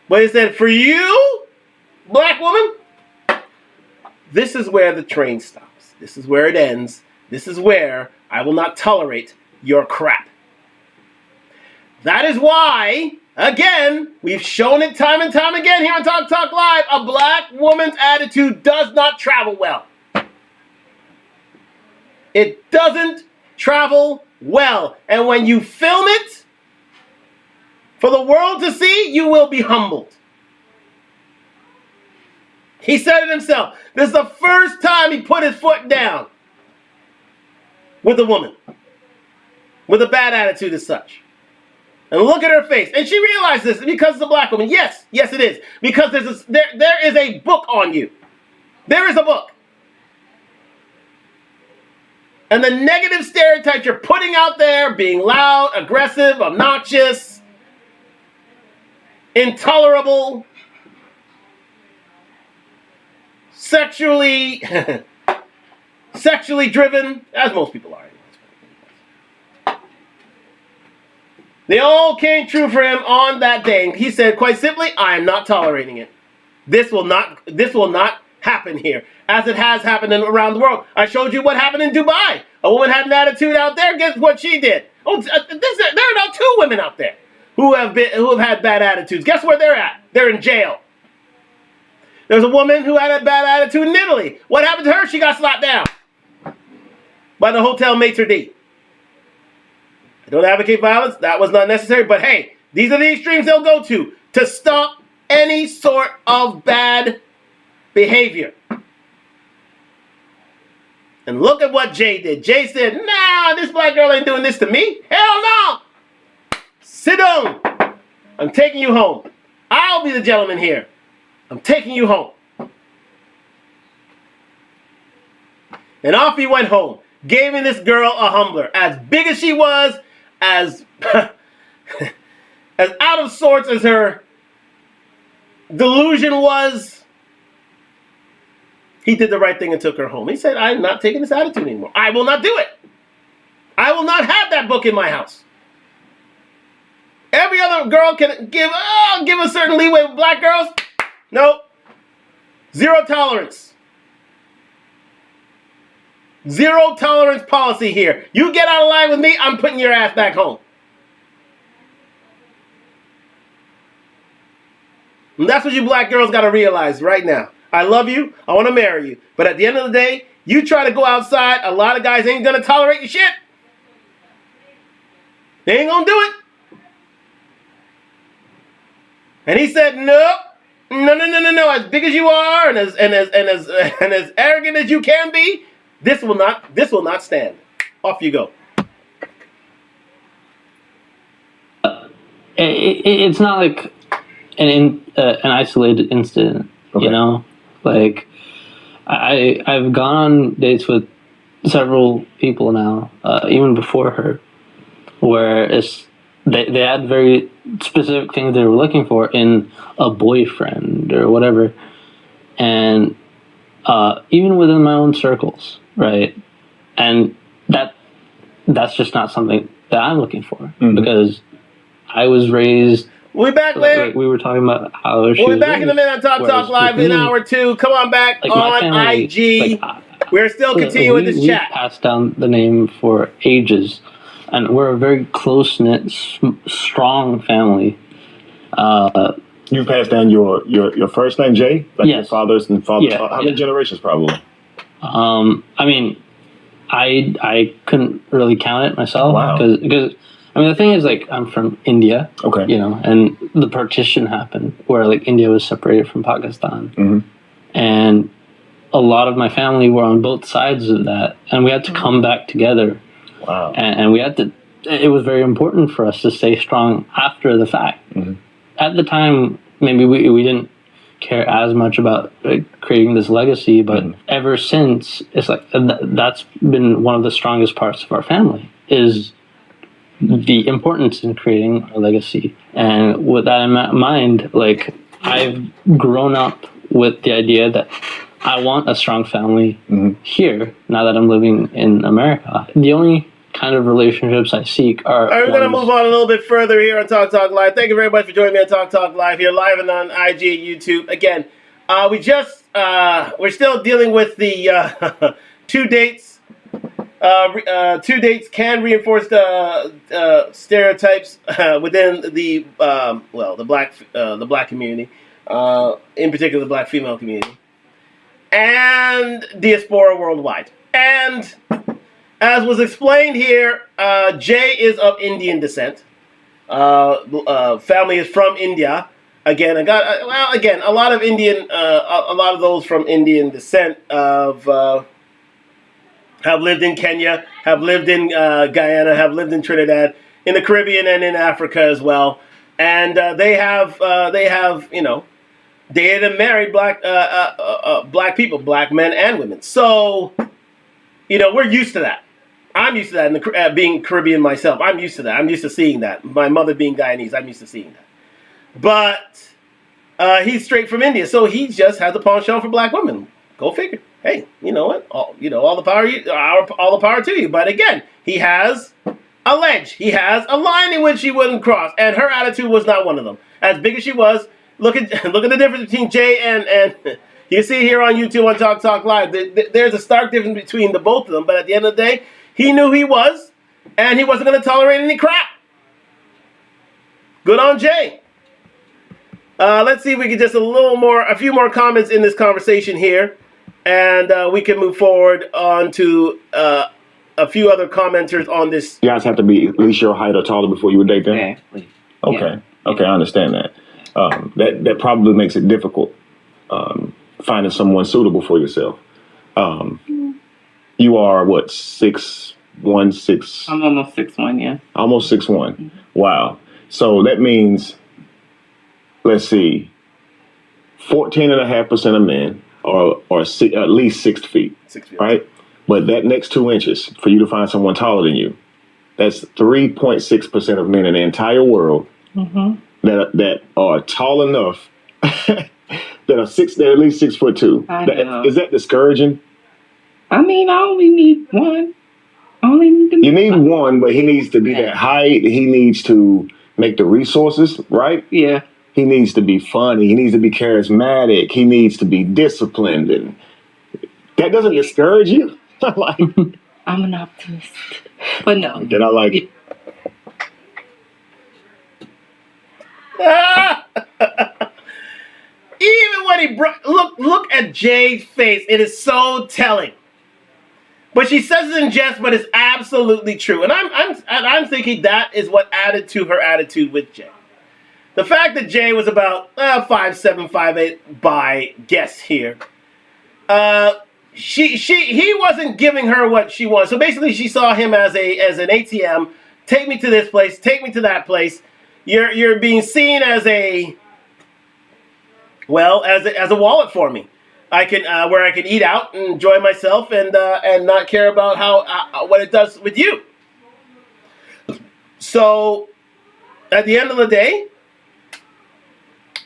But he said, for you, black woman, this is where the train stops. This is where it ends. This is where I will not tolerate your crap. That is why, again, we've shown it time and time again here on Talk Live, a black woman's attitude does not travel well. It doesn't travel well. And when you film it for the world to see, you will be humbled. He said it himself. This is the first time he put his foot down with a woman with a bad attitude as such. And look at her face. And she realized this because it's a black woman. Yes, it is. Because there is a book on you. There is a book. And the negative stereotypes you're putting out there, being loud, aggressive, obnoxious, intolerable, sexually driven, as most people are. They all came true for him on that day. And he said, quite simply, I am not tolerating it. This will not happen here, as it has happened around the world. I showed you what happened in Dubai. A woman had an attitude out there. Guess what she did? Oh, there are now 2 women out there who have had bad attitudes. Guess where they're at? They're in jail. There's a woman who had a bad attitude in Italy. What happened to her? She got slapped down by the hotel maitre d'. I don't advocate violence. That was not necessary. But hey, these are the extremes they'll go to stop any sort of bad behavior. And look at what Jay did. Jay said, nah, this black girl ain't doing this to me. Hell no. Sit down. I'm taking you home. I'll be the gentleman here. I'm taking you home. And off he went home, giving this girl a humbler. As big as she was, as out of sorts as her delusion was, he did the right thing and took her home. He said, I'm not taking this attitude anymore. I will not do it. I will not have that book in my house. Every other girl can give a certain leeway with black girls. Nope. Zero tolerance. Zero tolerance policy here. You get out of line with me, I'm putting your ass back home. And that's what you black girls got to realize right now. I love you. I want to marry you. But at the end of the day, you try to go outside, a lot of guys ain't going to tolerate your shit. They ain't going to do it. And he said, no. As big as you are and as arrogant as you can be, this will not stand. Off you go. It's not like an isolated incident, okay. You know. Like I've gone on dates with several people now, even before her, where they had very specific things they were looking for in a boyfriend or whatever. And even within my own circles, right? And that's just not something that I'm looking for, because I was raised. We'll be back later. Like we were talking about how she We'll was be back in a minute on Talk Live in hour 2. Come on back like my on family, IG. like, We're still continuing this we chat. Passed down the name for ages, and we're a very close knit, strong family. You passed down your first name, Jay? Like yes. your father's and father's. Yeah, how many generations, probably? I mean, I couldn't really count it myself. Wow. Because I mean, the thing is, like, I'm from India. Okay. You know, and the partition happened where, like, India was separated from Pakistan. Mm-hmm. And a lot of my family were on both sides of that, and we had to come back together. Wow. And we had to, it was very important for us to stay strong after the fact. Mm-hmm. At the time, maybe we didn't care as much about creating this legacy, but ever since, it's like that's been one of the strongest parts of our family, is the importance in creating our legacy. And with that in mind, like, I've grown up with the idea that I want a strong family here now that I'm living in America. The only kind of relationships I seek are. All right, we're going to move on a little bit further here on Talk Live. Thank you very much for joining me on Talk Live here, live and on IG and YouTube. Again, we're still dealing with the 2 dates. 2 dates can reinforce the stereotypes within the black community, in particular the black female community, and diaspora worldwide. And as was explained here, Jay is of Indian descent. Family is from India. Again, a lot of Indian, a lot of those from Indian descent have lived in Kenya, have lived in Guyana, have lived in Trinidad, in the Caribbean, and in Africa as well. And they have dated and married black people, black men and women. So, we're used to that. I'm used to that, being Caribbean myself. I'm used to that. I'm used to seeing that. My mother being Guyanese, I'm used to seeing that. But he's straight from India, so he just has a penchant for black women. Go figure. Hey, you know what? All the power to you. But again, he has a ledge. He has a line in which he wouldn't cross, and her attitude was not one of them. As big as she was, look at the difference between Jay and you see here on YouTube on Talk Live. There's a stark difference between the both of them. But at the end of the day, he knew he was, and he wasn't going to tolerate any crap. Good on Jay. Let's see if we can just a few more comments in this conversation here, and we can move forward on to a few other commenters on this. You guys have to be at least your height or taller before you would date them? Exactly. Okay. Yeah. Okay, I understand that. That probably makes it difficult finding someone suitable for yourself. You are what, 6'1", 6? I'm almost 6'1", yeah. Almost 6'1". Mm-hmm. Wow. So that means, let's see, 14.5% of men are at least 6 feet, 6 feet, right? But that next 2 inches for you to find someone taller than you, that's 3.6% of men in the entire world that are tall enough that are at least 6'2". Is that discouraging? I mean, I only need one. You need one, but he needs to be that height. He needs to make the resources, right? Yeah. He needs to be funny. He needs to be charismatic. He needs to be disciplined. And that doesn't discourage you? Like, I'm an optimist. But no. Then I like it. Even when he look at Jay's face, it is so telling. But she says it in jest, but it's absolutely true. And I'm thinking that is what added to her attitude with Jay. The fact that Jay was about 5'7", 5'8" by guess here. He wasn't giving her what she wanted. So basically, she saw him as an ATM. Take me to this place. Take me to that place. You're being seen as a wallet for me. I can where I can eat out and enjoy myself and not care about how what it does with you. So at the end of the day,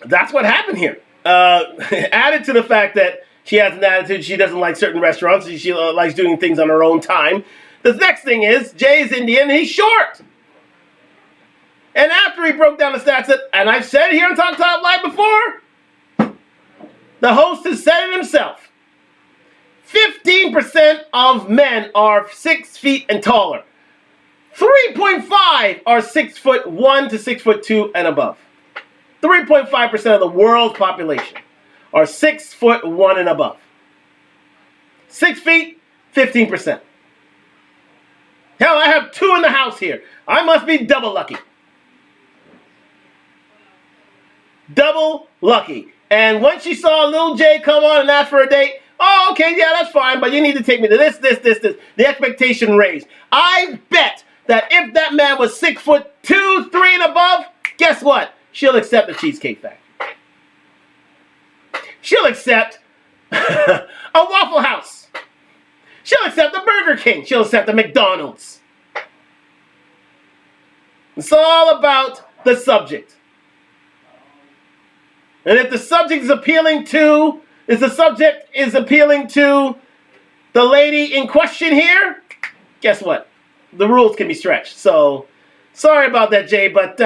that's what happened here. Added to the fact that she has an attitude, she doesn't like certain restaurants, she likes doing things on her own time. The next thing is, Jay's Indian and he's short. And after he broke down the stats, and I've said it here on Talk Live before, the host has said it himself. 15% of men are 6 feet and taller. 3.5 are 6'1" to 6'2" and above. 3.5% of the world's population are 6'1" and above. 6 feet, 15%. Hell, I have 2 in the house here. I must be double lucky. Double lucky. And once she saw little Jay come on and ask for a date, oh, okay, yeah, that's fine, but you need to take me to this. The expectation raised. I bet that if that man was 6'2", 3 and above, guess what? She'll accept the Cheesecake Factory. She'll accept a Waffle House. She'll accept the Burger King. She'll accept the McDonald's. It's all about the subject. And if the subject is appealing to, the lady in question here, guess what? The rules can be stretched. So, sorry about that, Jay, but,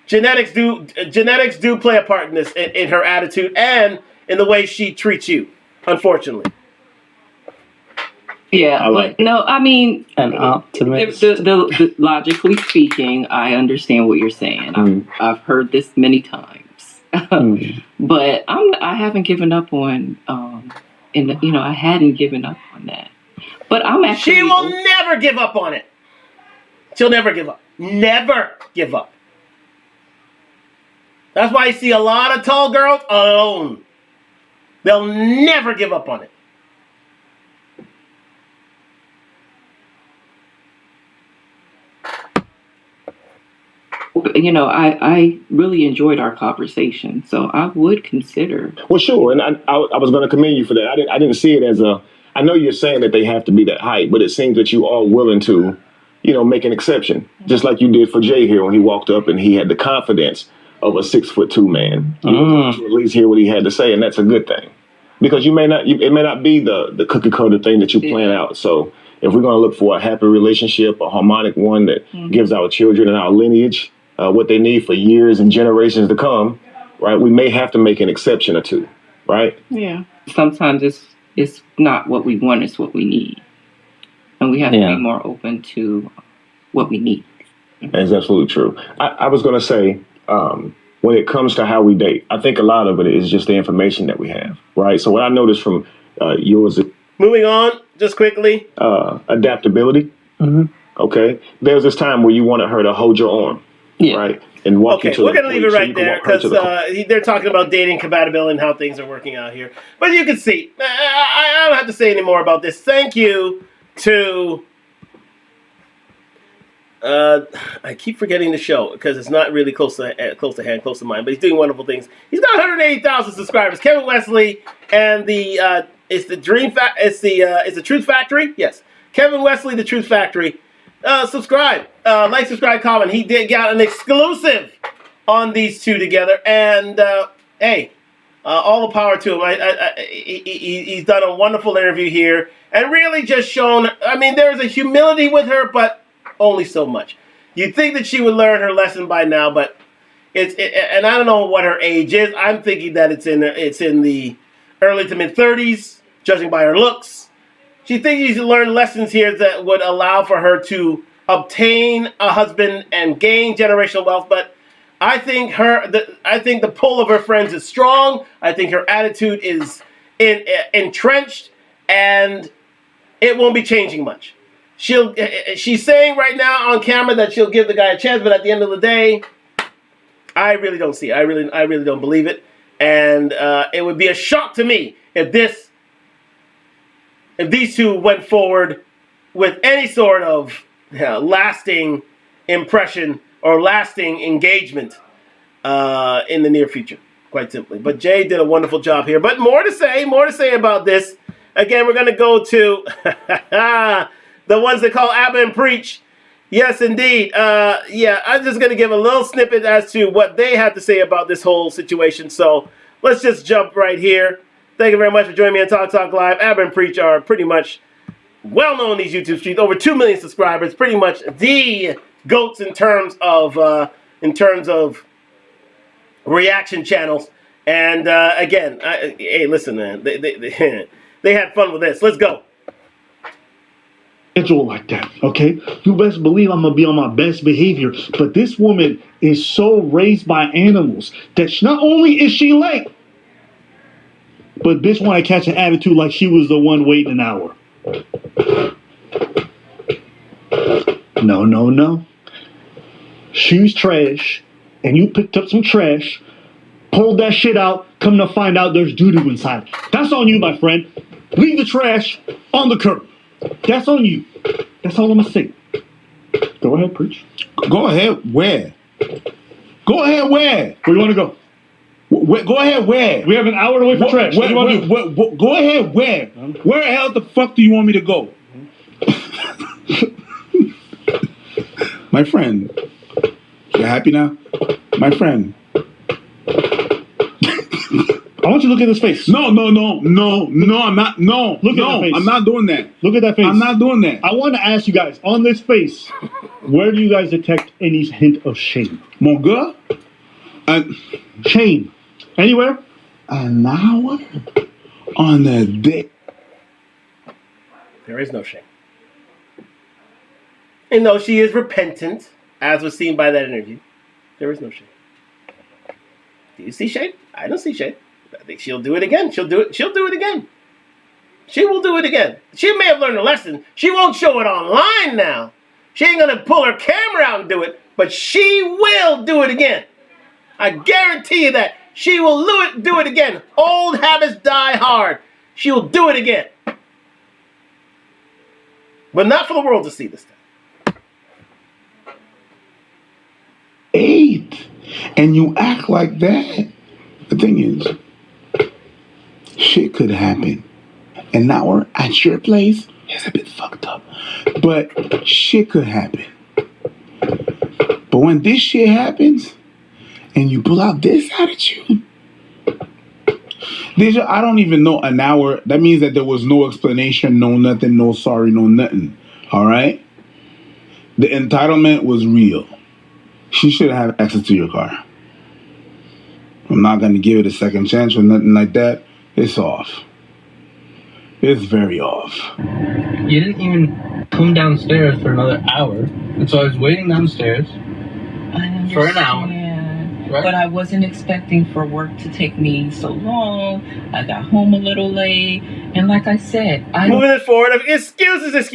genetics do play a part in this, in her attitude and in the way she treats you, unfortunately. Yeah, but no, I mean, an optimist. The logically speaking, I understand what you're saying. I've heard this many times, but I haven't given up on, I hadn't given up on that. But I'm actually. She will never give up on it. She'll never give up. Never give up. That's why you see a lot of tall girls alone. They'll never give up on it. I really enjoyed our conversation, so I would consider. Well, sure, and I was going to commend you for that. I didn't see it as I know you're saying that they have to be that height, but it seems that you are willing to, make an exception, just like you did for Jay here when he walked up and he had the confidence of a 6'2" man. To at least hear what he had to say, and that's a good thing, because it may not be the cookie cutter thing that you plan out. So if we're going to look for a happy relationship, a harmonic one that gives our children and our lineage what they need for years and generations to come, right? We may have to make an exception or two, right? Yeah. Sometimes it's not what we want, it's what we need. And we have to be more open to what we need. That's absolutely true. I was going to say, when it comes to how we date, I think a lot of it is just the information that we have, right? So what I noticed from yours is... Moving on, just quickly. Adaptability. Okay. There's this time where you wanted her to hold your arm, right? And walk you to we're going to leave it right there because they're talking about dating compatibility and how things are working out here. But you can see, I don't have to say any more about this. Thank you to... I keep forgetting the show because it's not really close to mine, but he's doing wonderful things. He's got 180,000 subscribers. Kevin Wesley and it's the Truth Factory. Yes, Kevin Wesley, the Truth Factory. Subscribe, like, subscribe, comment. He did get an exclusive on these two together, and all the power to him. He's done a wonderful interview here, and really just shown. I mean, there's a humility with her, but only so much. You'd think that she would learn her lesson by now, but and I don't know what her age is. I'm thinking that it's in the early to mid 30s, judging by her looks. She thinks she's learned lessons here that would allow for her to obtain a husband and gain generational wealth. But I think the pull of her friends is strong. I think her attitude is entrenched, and it won't be changing much. She's saying right now on camera that she'll give the guy a chance, but at the end of the day, I really don't see it. I really don't believe it, and it would be a shock to me if these two went forward with any sort of lasting impression or lasting engagement in the near future, quite simply. But Jay did a wonderful job here. But more to say about this. Again, we're going to go to the ones that call Abba and Preach. Yes, indeed. Yeah, I'm just going to give a little snippet as to what they had to say about this whole situation. So let's just jump right here. Thank you very much for joining me on Talk Live. Abba and Preach are pretty much well known in these YouTube streets. Over 2 million subscribers. Pretty much the GOATs in terms of reaction channels. And again, hey, listen, man. They had fun with this. Let's go. Schedule like that, okay? You best believe I'm gonna be on my best behavior. But this woman is so raised by animals that not only is she late, but bitch want to catch an attitude like she was the one waiting an hour. No. She's trash, and you picked up some trash, pulled that shit out, come to find out there's doo-doo inside. That's on you, my friend. Leave the trash on the curb. That's on you. That's all I'm gonna say. Go ahead, Preach. Go ahead, where? Go ahead, where? Where you want to go? Go ahead, where? We have an hour to wait for trash. What do you want to do? Go ahead, where? Where the hell the fuck do you want me to go? My friend, you happy now? My friend. I want you to look at his face. No, I'm not. No, Look at the face. I'm not doing that. Look at that face. I'm not doing that. I want to ask you guys, on this face, where do you guys detect any hint of shame? Mon gars, Shame. Anywhere? an hour on a day. There is no shame. And though she is repentant, as was seen by that interview, there is no shame. Do you see shame? I don't see shame. I think she'll do it again. She'll do it again. She will do it again. She may have learned a lesson. She won't show it online now. She ain't gonna pull her camera out and do it, but she will do it again. I guarantee you that. She will do it again. Old habits die hard. She will do it again. But not for the world to see this time. 8, and you act like that. The thing is, shit could happen. An hour at your place is a bit fucked up, but shit could happen. But when this shit happens, and you pull out this attitude, I don't even know an hour. That means that there was no explanation, no nothing, no sorry, no nothing. All right? The entitlement was real. She should have access to your car. I'm not going to give it a second chance or nothing like that. It's off. It's very off. You didn't even come downstairs for another hour, and so I was waiting downstairs for an hour. Right. But I wasn't expecting for work to take me so long. I got home a little late, and like I said, moving it forward. Excuses.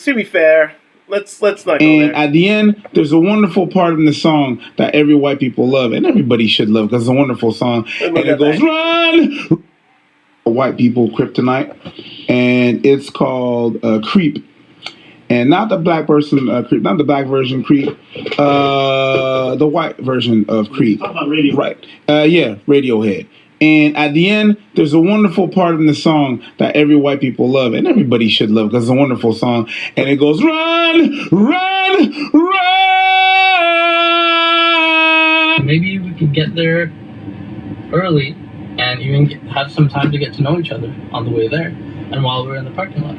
To be fair, let's not go and there. At the end, there's a wonderful part in the song that every white people love, and everybody should love because it's a wonderful song. And it goes, "Run!" White people kryptonite, and it's called "Creep." And not the black person Creep, not the black version Creep, the white version of Creep. Talk about radio. Right. Yeah, Radiohead. And at the end, there's a wonderful part in the song that every white people love, and everybody should love because it's a wonderful song. And it goes, "Run, run, run!" Maybe we could get there early and even have some time to get to know each other on the way there and while we're in the parking lot.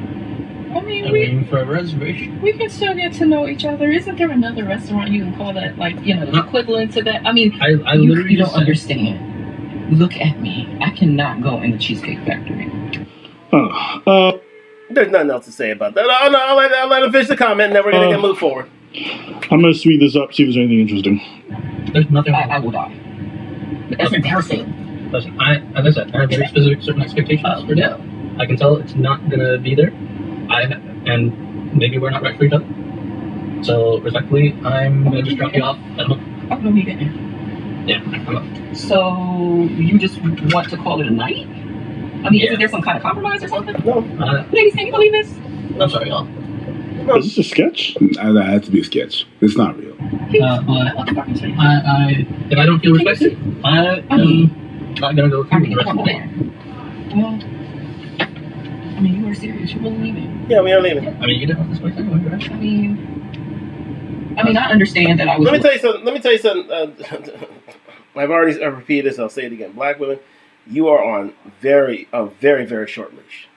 I mean, I'm waiting for a reservation. we can still get to know each other. Isn't there another restaurant you can call that, like, equivalent to that? I mean, I you literally don't just understand. Look at me. I cannot go in the Cheesecake Factory. There's nothing else to say about that. I'll let him finish the comment, and then we're going to move forward. I'm going to speed this up, see if there's anything interesting. There's nothing wrong. I will die. That's embarrassing. Listen, as I said, I have very specific certain expectations for that. I can tell it's not gonna be there. And maybe we're not right for each other. So respectfully, I'm gonna just drop you off at home. I'm going to be there. Yeah, I'm up. So you just want to call it a night? I mean, isn't there some kind of compromise or something? No. Ladies, can you believe this? I'm sorry, y'all. Is this a sketch? That has to be a sketch. It's not real. But if I don't feel respected, I am not gonna go through the rest of the day. Well, I mean, you were serious. You were leaving. Yeah, we are leaving. I mean, you didn't want this place anyway, right? I mean, I mean, I understand that I was. Let me tell you something. I've already repeated this. I'll say it again. Black women, you are on a very, very short leash.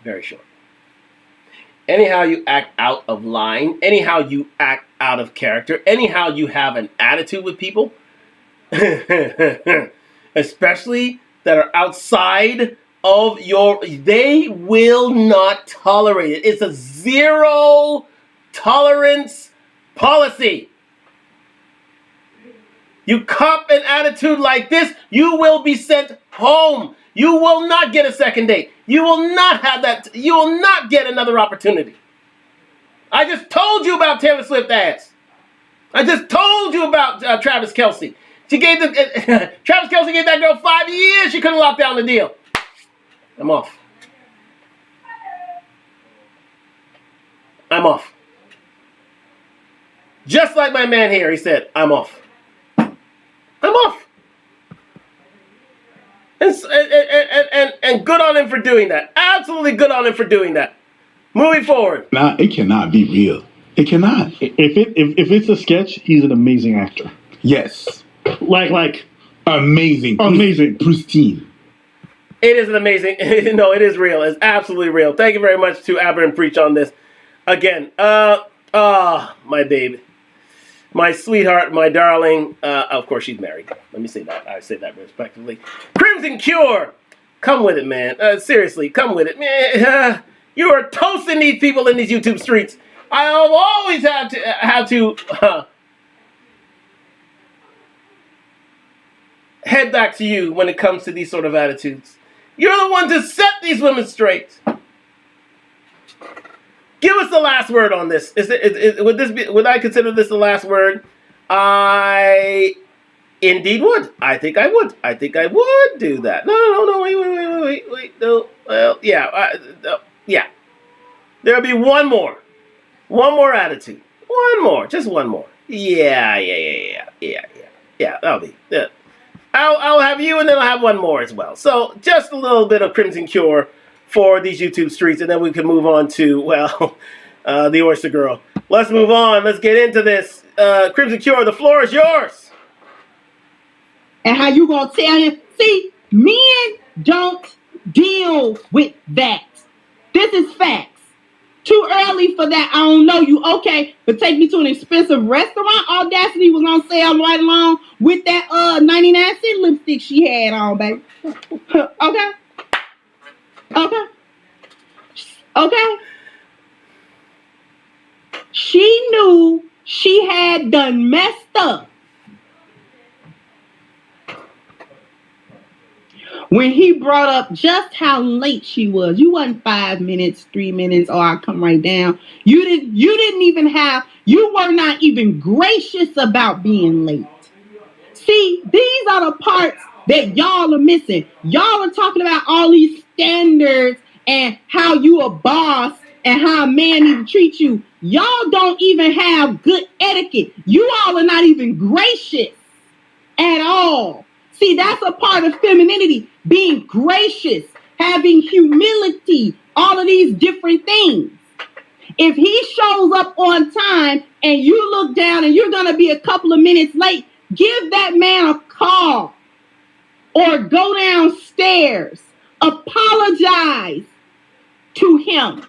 Very short. Anyhow you act out of line, anyhow you act out of character, anyhow you have an attitude with people, especially that are outside of they will not tolerate it. It's a zero tolerance policy. You cop an attitude like this, you will be sent home. You will not get a second date. You will not have that. You will not get another opportunity. I just told you about Taylor Swift ass. I just told you about Travis Kelce. Travis Kelce gave that girl 5 years. She couldn't lock down the deal. I'm off. I'm off. Just like my man here, he said, I'm off. I'm off. And good on him for doing that. Absolutely good on him for doing that. Moving forward. Nah, it cannot be real. It cannot. If it's a sketch, he's an amazing actor. Yes. Like amazing. Pristine. It is an amazing. No, it is real. It's absolutely real. Thank you very much to Aber and Preach on this. Again, my baby. My sweetheart, my darling. Of course, she's married. Let me say that. I say that respectively. Crimson Cure. Come with it, man. Seriously, come with it. Man, you are toasting these people in these YouTube streets. I'll always have to head back to you when it comes to these sort of attitudes. You're the one to set these women straight. Give us the last word on this. Would I consider this the last word? I indeed would. I think I would. I think I would do that. No. Wait. No. Well, yeah. Yeah. There'll be one more. One more attitude. One more. Just one more. Yeah. That'll be. Yeah. I'll have you, and then I'll have one more as well. So just a little bit of Crimson Cure for these YouTube streets, and then we can move on to, the Oyster Girl. Let's move on. Let's get into this. Crimson Cure, the floor is yours. And how you gonna tell him? See, men don't deal with that. This is facts. Too early for that. I don't know you. Okay, but take me to an expensive restaurant. Audacity was on sale right along with that 99-cent lipstick she had on, baby. Okay. She knew she had done messed up when he brought up just how late she was. You wasn't 5 minutes, 3 minutes, or I'll come right down. You were not even gracious about being late. See, these are the parts that y'all are missing. Y'all are talking about all these standards and how you a boss and how a man need to treat you. Y'all don't even have good etiquette. You all are not even gracious at all. See, that's a part of femininity, being gracious, having humility, all of these different things. If he shows up on time and you look down and you're going to be a couple of minutes late, give that man a call or go downstairs. Apologize to him.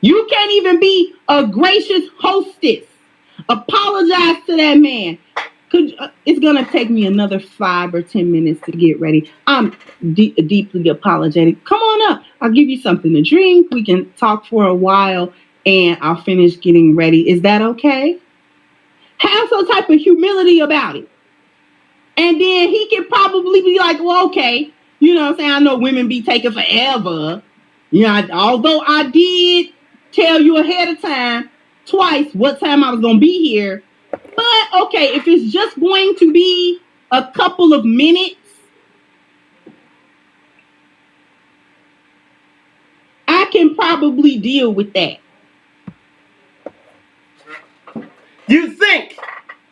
You can't even be a gracious hostess. Apologize to that man. It's going to take me another 5 or 10 minutes to get ready. I'm deeply apologetic. Come on up. I'll give you something to drink. We can talk for a while and I'll finish getting ready. Is that okay? Have some type of humility about it. And then he can probably be like, well, okay. You know what I'm saying? I know women be taking forever. You know, although I did tell you ahead of time, twice, what time I was going to be here. But, okay, if it's just going to be a couple of minutes, I can probably deal with that. You think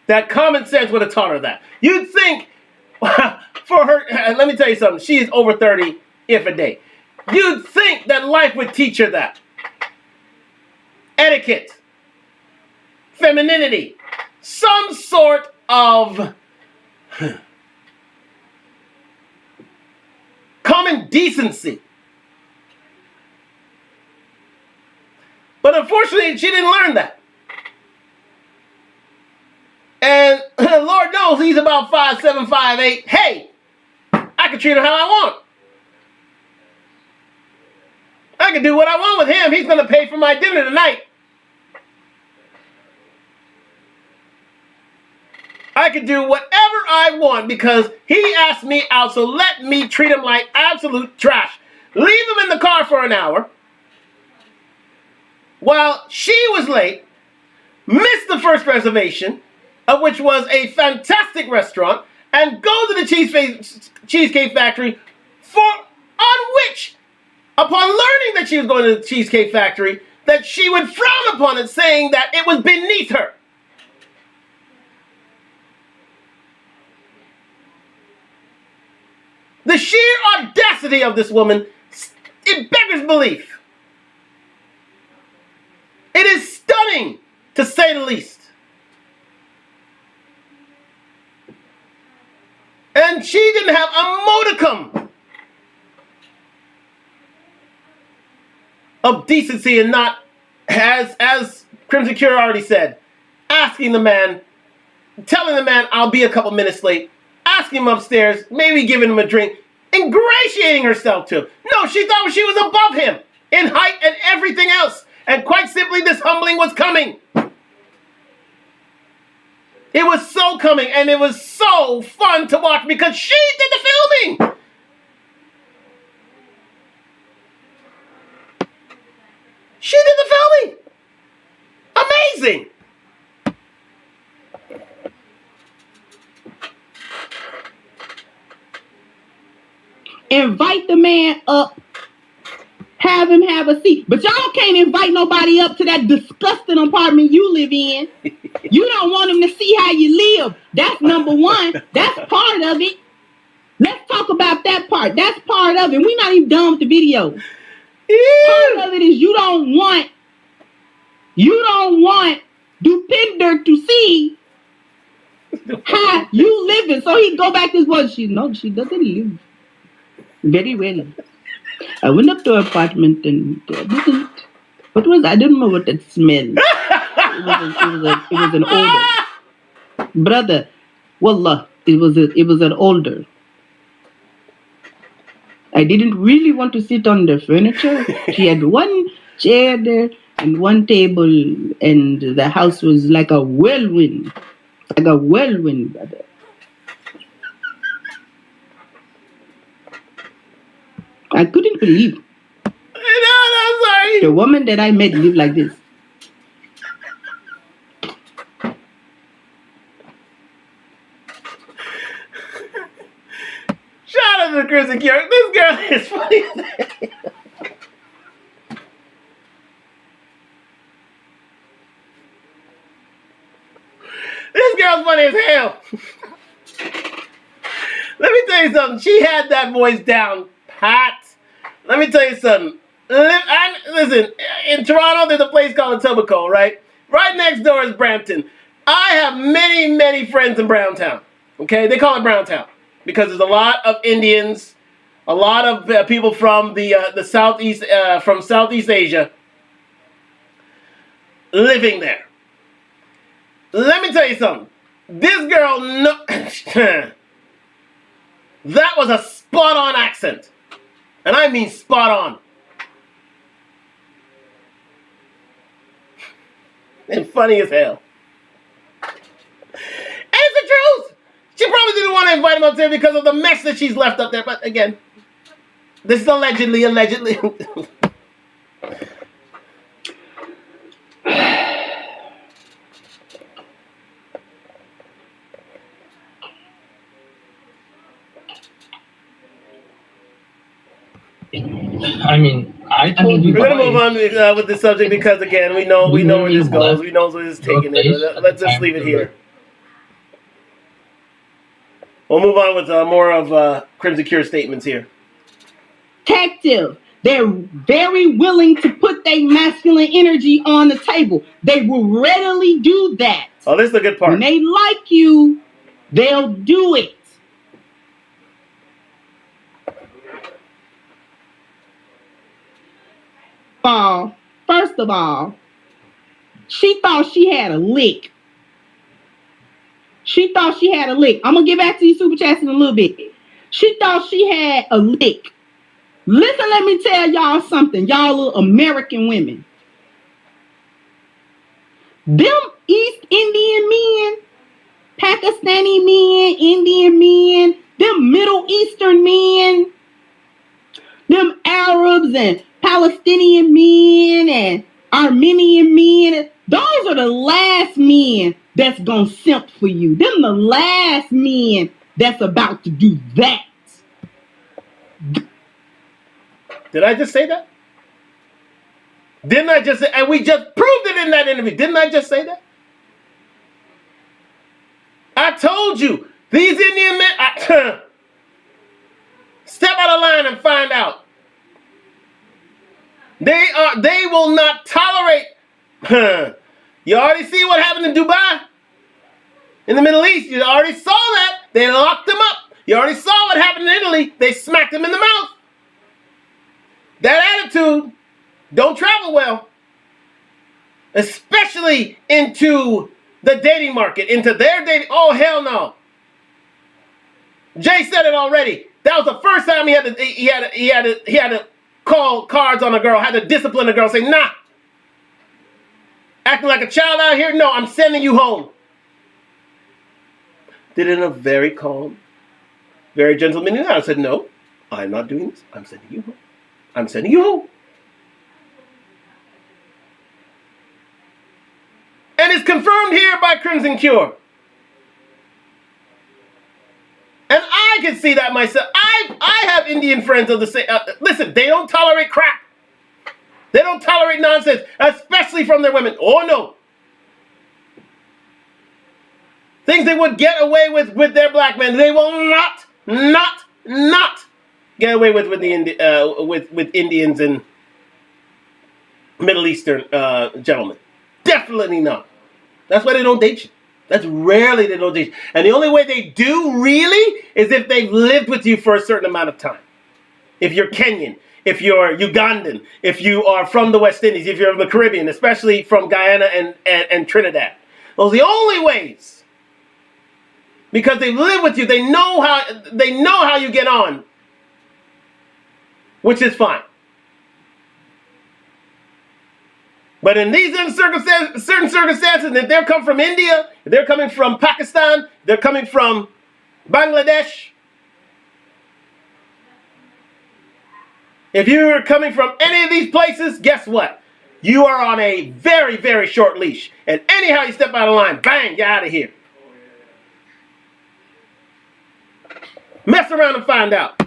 that common sense would have taught her that. You'd think for her, let me tell you something, she is over 30 if a day. You'd think that life would teach her that. Etiquette. femininity, some sort of common decency. But unfortunately, she didn't learn that. And Lord knows he's about 5'7", 5'8". Hey, I can treat him how I want. I can do what I want with him. He's going to pay for my dinner tonight. I can do whatever I want because he asked me out, so let me treat him like absolute trash. Leave him in the car for an hour while she was late, missed the first reservation, of which was a fantastic restaurant, and go to the Cheesecake Factory on which, upon learning that she was going to the Cheesecake Factory, that she would frown upon it, saying that it was beneath her. The sheer audacity of this woman, it beggars belief. It is stunning, to say the least. And she didn't have a modicum of decency and not, as Crimson Cure already said, asking the man, telling the man, I'll be a couple minutes late, asking him upstairs, maybe giving him a drink, ingratiating herself to him. No, she thought she was above him in height and everything else. And quite simply, this humbling was coming. It was so coming, and it was so fun to watch because she did the filming. She did the filming. Amazing. Invite the man up. Have him have a seat. But y'all can't invite nobody up to that disgusting apartment you live in. You don't want him to see how you live. That's number one. That's part of it. Let's talk about that part. That's part of it. We're not even done with the video. Part of it is you don't want Dupinder to see how you living. So he go back to his wife. She doesn't live very well. I went up to her apartment and I didn't know what that smelled. It was an odor. Brother, wallah, it was an odor. I didn't really want to sit on the furniture. She had one chair there and one table, and the house was like a whirlwind. Like a whirlwind, brother. I couldn't believe. No, I'm sorry. The woman that I met lived like this. Shout out to Crimson Cure. This girl is funny as hell. This girl's funny as hell. Let me tell you something. She had that voice down pat. Let me tell you something. Listen, in Toronto, there's a place called Etobicoke, right? Right next door is Brampton. I have many, many friends in Browntown. Okay, they call it Browntown because there's a lot of Indians, a lot of people from the southeast, from Southeast Asia, living there. Let me tell you something. This girl, that was a spot-on accent. And I mean spot on. And funny as hell. And it's the truth. She probably didn't want to invite him up there because of the mess that she's left up there. But again, this is allegedly. I mean, I told you. We're gonna move on with this subject because again, we know where this goes. We know where this is taking it. Let's just leave it here. We'll move on with more of Crimson Cure statements here. Detective, They're very willing to put their masculine energy on the table. They will readily do that. Oh, this is the good part. When they like you, they'll do it. First of all, she thought she had a lick. She thought she had a lick. I'm going to get back to these super chats in a little bit. She thought she had a lick. Listen, let me tell y'all something, y'all little American women. Them East Indian men, Pakistani men, Indian men, them Middle Eastern men, them Arabs and Palestinian men and Armenian men, those are the last men that's gonna simp for you. Them the last men that's about to do that. Did I just say that? Didn't I just say, and we just proved it in that interview. Didn't I just say that? I told you, these Indian men, step out of line and find out. They will not tolerate. You already see what happened in Dubai? In the Middle East, you already saw that. They locked them up. You already saw what happened in Italy. They smacked them in the mouth. That attitude don't travel well. Especially into the dating market, into their dating. Oh, hell no. Jay said it already. That was the first time he had to call cards on a girl, had to discipline a girl, say, nah. Acting like a child out here? No, I'm sending you home. Did it in a very calm, very gentlemanly manner. I said, no, I'm not doing this. I'm sending you home. I'm sending you home. And it's confirmed here by Crimson Cure. And I can see that myself. I have Indian friends of the same. Listen, they don't tolerate crap. They don't tolerate nonsense, especially from their women. Oh, no. Things they would get away with their black men, they will not get away with Indians and Middle Eastern gentlemen. Definitely not. That's why they don't date you. That's rarely they don't date you. And the only way they do really is if they've lived with you for a certain amount of time. If you're Kenyan, if you're Ugandan, if you are from the West Indies, if you're from the Caribbean, especially from Guyana and Trinidad. Those are the only ways. Because they live with you, they know how you get on, which is fine. But in these certain circumstances, if they're coming from India, if they're coming from Pakistan, they're coming from Bangladesh, if you're coming from any of these places, guess what? You are on a very, very short leash. And anyhow you step out of line, bang, you're out of here. Mess around and find out.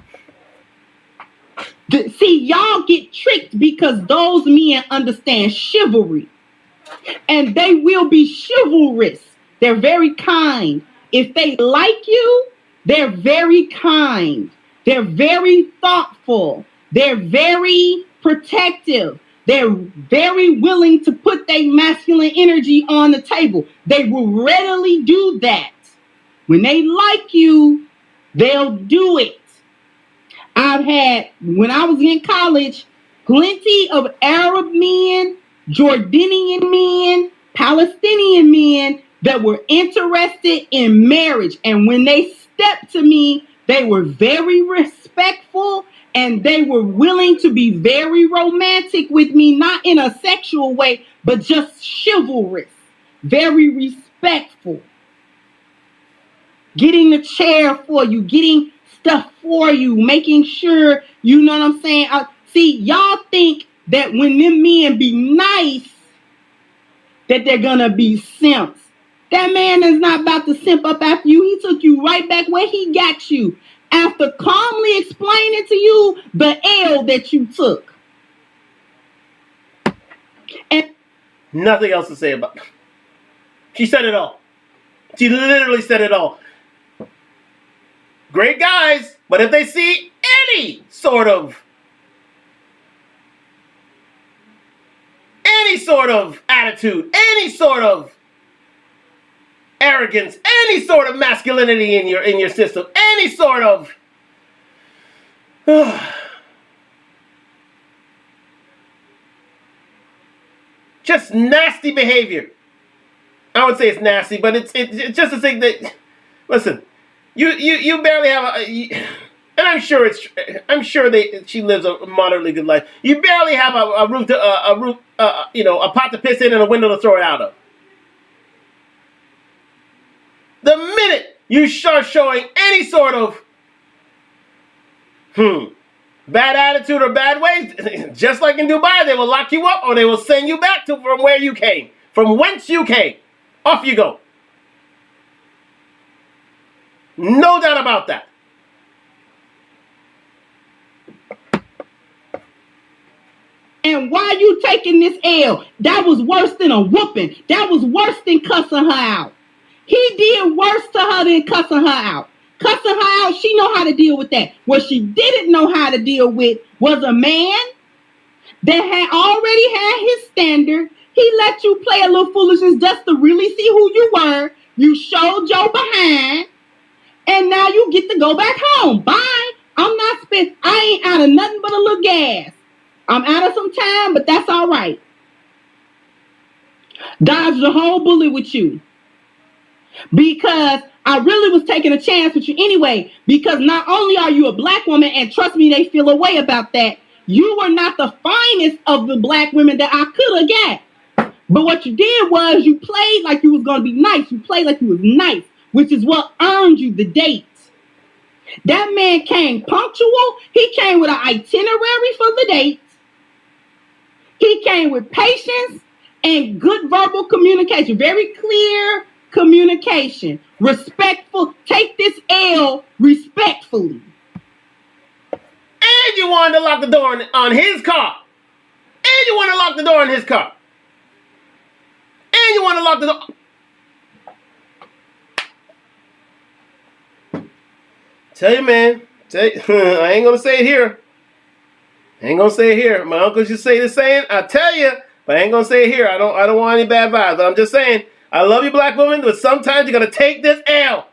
See, y'all get tricked because those men understand chivalry. And they will be chivalrous. They're very kind. If they like you, they're very kind. They're very thoughtful. They're very protective. They're very willing to put their masculine energy on the table. They will readily do that. When they like you, they'll do it. I've had, when I was in college, plenty of Arab men, Jordanian men, Palestinian men that were interested in marriage. And when they stepped to me, they were very respectful and they were willing to be very romantic with me, not in a sexual way, but just chivalrous, very respectful. Getting the chair for you, getting stuff for you, making sure, you know what I'm saying? See, y'all think that when them men be nice, that they're gonna be simps. That man is not about to simp up after you. He took you right back where he got you after calmly explaining to you the L that you took. And nothing else to say about it. She said it all. She literally said it all. Great guys, but if they see any sort of any sort of attitude, any sort of arrogance, any sort of masculinity in your system, any sort of just nasty behavior. I would say it's nasty, but it's just a thing that, listen, you barely have and I'm sure she lives a moderately good life. You barely have a pot to piss in and a window to throw it out of. The minute you start showing any sort of bad attitude or bad ways, just like in Dubai, they will lock you up or they will send you back from where you came, from whence you came. Off you go. No doubt about that. And why you taking this L? That was worse than a whooping. That was worse than cussing her out. He did worse to her than cussing her out. Cussing her out, she know how to deal with that. What she didn't know how to deal with was a man that had already had his standard. He let you play a little foolishness just to really see who you were. You showed your behind. And now you get to go back home. Bye. I ain't out of nothing but a little gas. I'm out of some time, but that's all right. Dodged the whole bullet with you. Because I really was taking a chance with you anyway. Because not only are you a black woman, and trust me, they feel a way about that, you were not the finest of the black women that I could have got. But what you did was you played like you was going to be nice. You played like you was nice, which is what earned you the date. That man came punctual. He came with an itinerary for the date. He came with patience and good verbal communication. Very clear communication. Respectful. Take this L respectfully. And you wanted to lock the door on his car. And you want to lock the door on his car. And you want to lock the door. Tell you, man. I ain't going to say it here. My uncle used to say the saying. I tell you, but I ain't going to say it here. I don't want any bad vibes. But I'm just saying, I love you, black women, but sometimes you got to take this L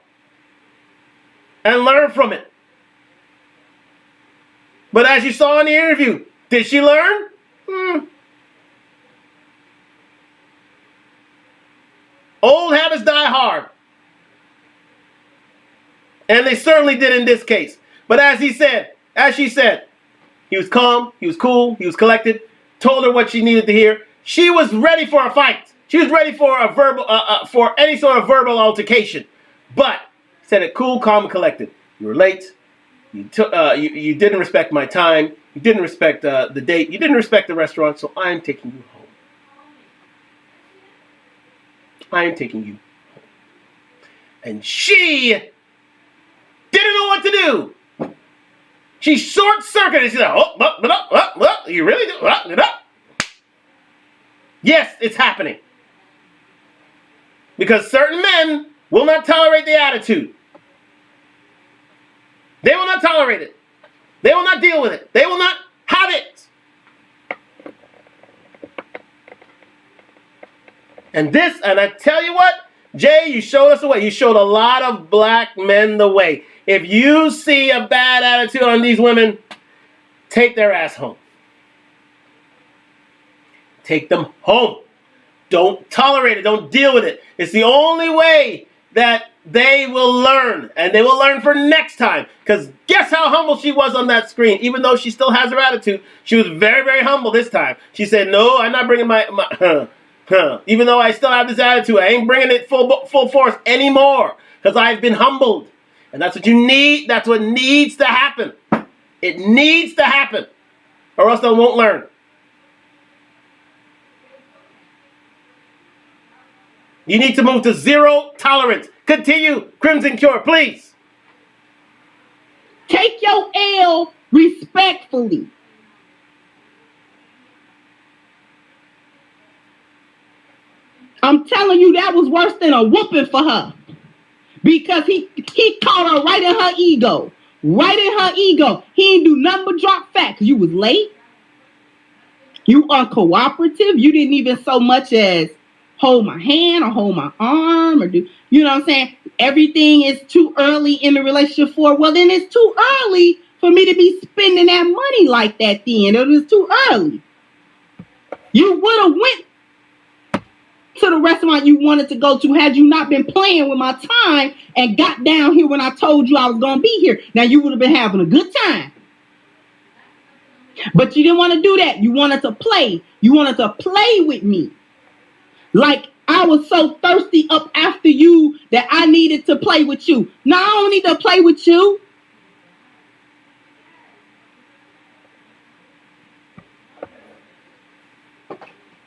and learn from it. But as you saw in the interview, did she learn? Old habits die hard. And they certainly did in this case. But as she said, he was calm, he was cool, he was collected, told her what she needed to hear. She was ready for a fight. She was ready for a for any sort of verbal altercation. But said it cool, calm, and collected. You were late. You didn't respect my time. You didn't respect the date. You didn't respect the restaurant, so I am taking you home. I am taking you home. And she didn't know what to do. She short-circuited. She said, you really do? Yes, it's happening. Because certain men will not tolerate the attitude. They will not tolerate it. They will not deal with it. They will not have it. And I tell you what, Jay, you showed us the way. You showed a lot of black men the way. If you see a bad attitude on these women, take their ass home. Take them home. Don't tolerate it. Don't deal with it. It's the only way that they will learn. And they will learn for next time. Because guess how humble she was on that screen. Even though she still has her attitude, she was very, very humble this time. She said, no, I'm not bringing my even though I still have this attitude, I ain't bringing it full force anymore. Because I've been humbled. And that's what you need. That's what needs to happen. It needs to happen. Or else they won't learn. You need to move to zero tolerance. Continue, Crimson Cure, please. Take your L respectfully. I'm telling you, that was worse than a whooping for her. Because he caught her right in her ego. Right in her ego. He didn't do nothing but drop facts. You was late. You uncooperative. You didn't even so much as hold my hand or hold my arm or do, you know what I'm saying? Everything is too early in the relationship for, well, then it's too early for me to be spending that money like that then. It was too early. You would have went to the restaurant you wanted to go to had you not been playing with my time and got down here when I told you I was going to be here. Now, you would have been having a good time. But you didn't want to do that. You wanted to play. You wanted to play with me. Like I was so thirsty up after you that I needed to play with you. No, I don't need to play with you.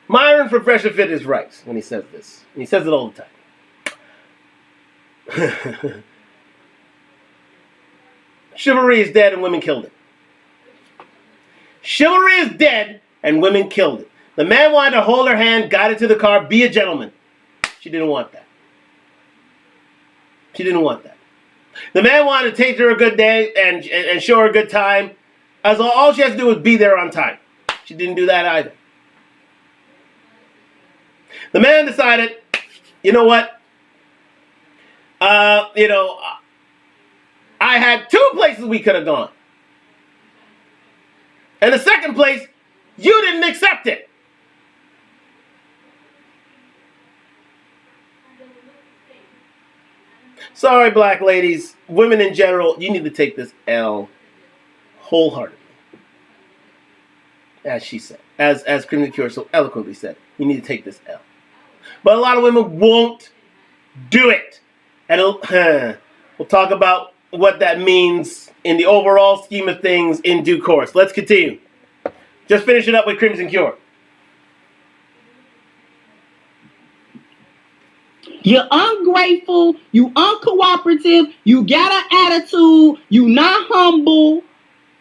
Myron from Fresh and Fit is right when he says this. And he says it all the time. Chivalry is dead and women killed it. Chivalry is dead and women killed it. The man wanted to hold her hand, guide her to the car, be a gentleman. She didn't want that. She didn't want that. The man wanted to take her a good day and show her a good time. As all she has to do is be there on time. She didn't do that either. The man decided, you know what? I had 2 places we could have gone. And the second place, you didn't accept it. Sorry, black ladies, women in general, you need to take this L wholeheartedly. As she said, as Crimson Cure so eloquently said, you need to take this L. But a lot of women won't do it. And we'll talk about what that means in the overall scheme of things in due course. Let's continue. Just finish it up with Crimson Cure. You're ungrateful, you uncooperative, you got an attitude, you not humble.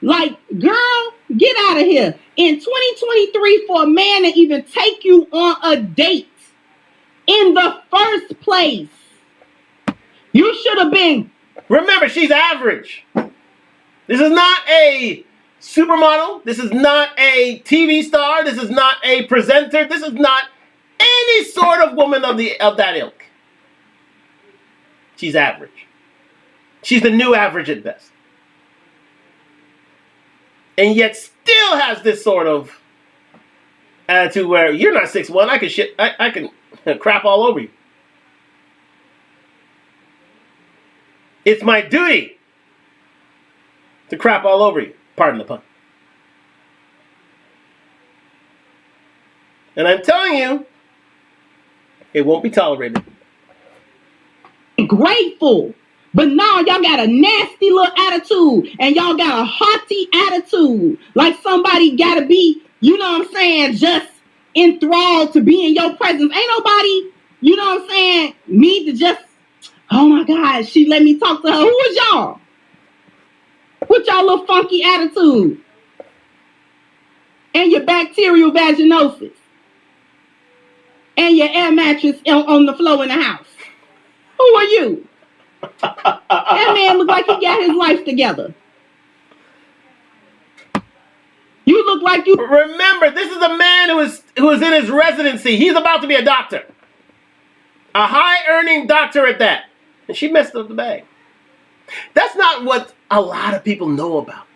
Like, girl, get out of here. In 2023, for a man to even take you on a date in the first place, you should have been. Remember, she's average. This is not a supermodel. This is not a TV star. This is not a presenter. This is not any sort of woman of that ilk. She's average. She's the new average at best. And yet still has this sort of attitude where you're not 6'1", I can crap all over you. It's my duty to crap all over you. Pardon the pun. And I'm telling you, it won't be tolerated. Grateful. But now y'all got a nasty little attitude and y'all got a haughty attitude. Like somebody gotta be, you know what I'm saying, just enthralled to be in your presence. Ain't nobody, you know what I'm saying, need to just, oh my God, she let me talk to her. Who is y'all? With y'all little funky attitude. And your bacterial vaginosis. And your air mattress on the floor in the house. Who are you? That man look like he got his life together. You look like you. Remember, this is a man who is in his residency. He's about to be a doctor. A high-earning doctor at that. And she messed up the bag. That's not what a lot of people know about.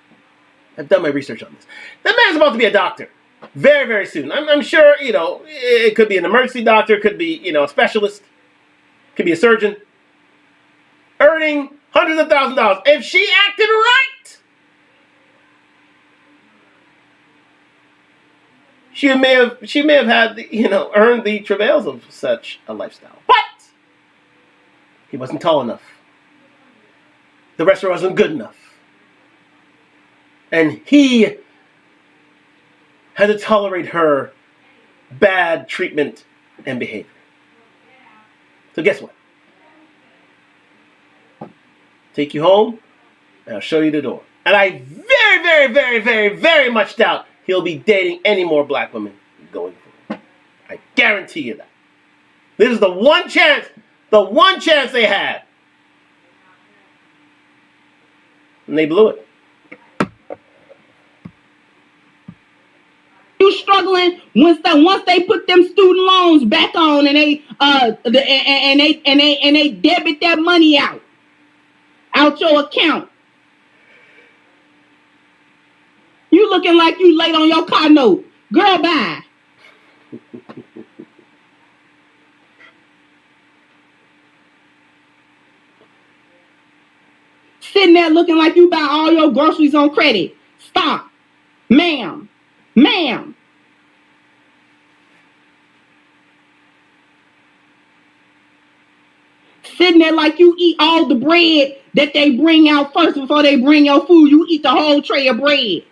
I've done my research on this. That man's about to be a doctor. Very, very soon. I'm sure, it could be an emergency doctor. It could be, a specialist. It could be a surgeon. Earning hundreds of thousands of dollars. If she acted right, she may have had, earned the travails of such a lifestyle. But he wasn't tall enough. The restaurant wasn't good enough. And he had to tolerate her bad treatment and behavior. So guess what? Take you home, and I'll show you the door. And I very, very, very, very, very much doubt he'll be dating any more black women going forward. I guarantee you that. This is the one chance they had. And they blew it. you struggling once they put them student loans back on and they debit that money out your account. You looking like you late on your car note. Girl, bye. Sitting there looking like you buy all your groceries on credit. Stop. Ma'am. Sitting there like you eat all the bread that they bring out first before they bring your food. You eat the whole tray of bread.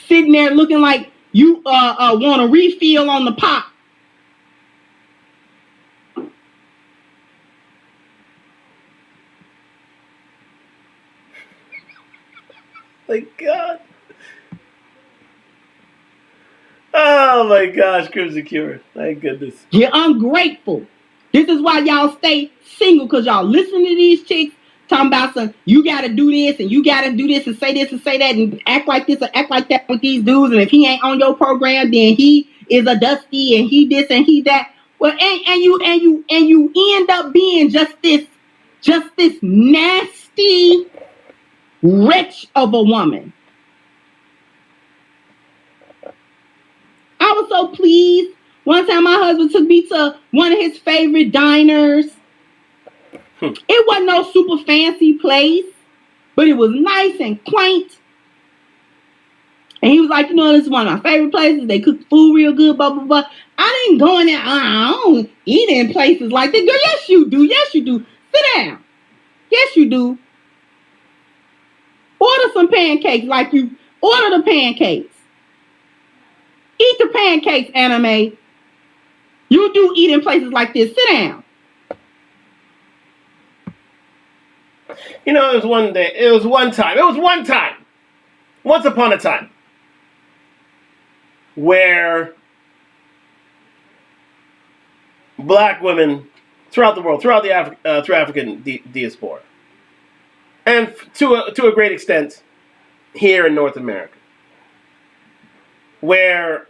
Sitting there looking like you want a refill on the pot. My God. Oh my gosh, Crimson Cure. Thank goodness. You're ungrateful. This is why y'all stay single, because y'all listen to these chicks talking about some, you gotta do this and you gotta do this and say that and act like this or act like that with these dudes, and if he ain't on your program, then he is a dusty and he this and he that. Well, and you end up being just this nasty wretch of a woman. I was so pleased. One time my husband took me to one of his favorite diners. It wasn't no super fancy place, but it was nice and quaint. And he was like, this is one of my favorite places. They cook food real good, blah, blah, blah. I didn't go in there. I don't eat in places like that. Girl, yes, you do. Yes, you do. Sit down. Yes, you do. Order some pancakes like you order the pancakes. Eat the pancakes, Anime. You do eat in places like this. Sit down. It was one time, once upon a time, where black women throughout the world, through African diaspora, and to a great extent here in North America, where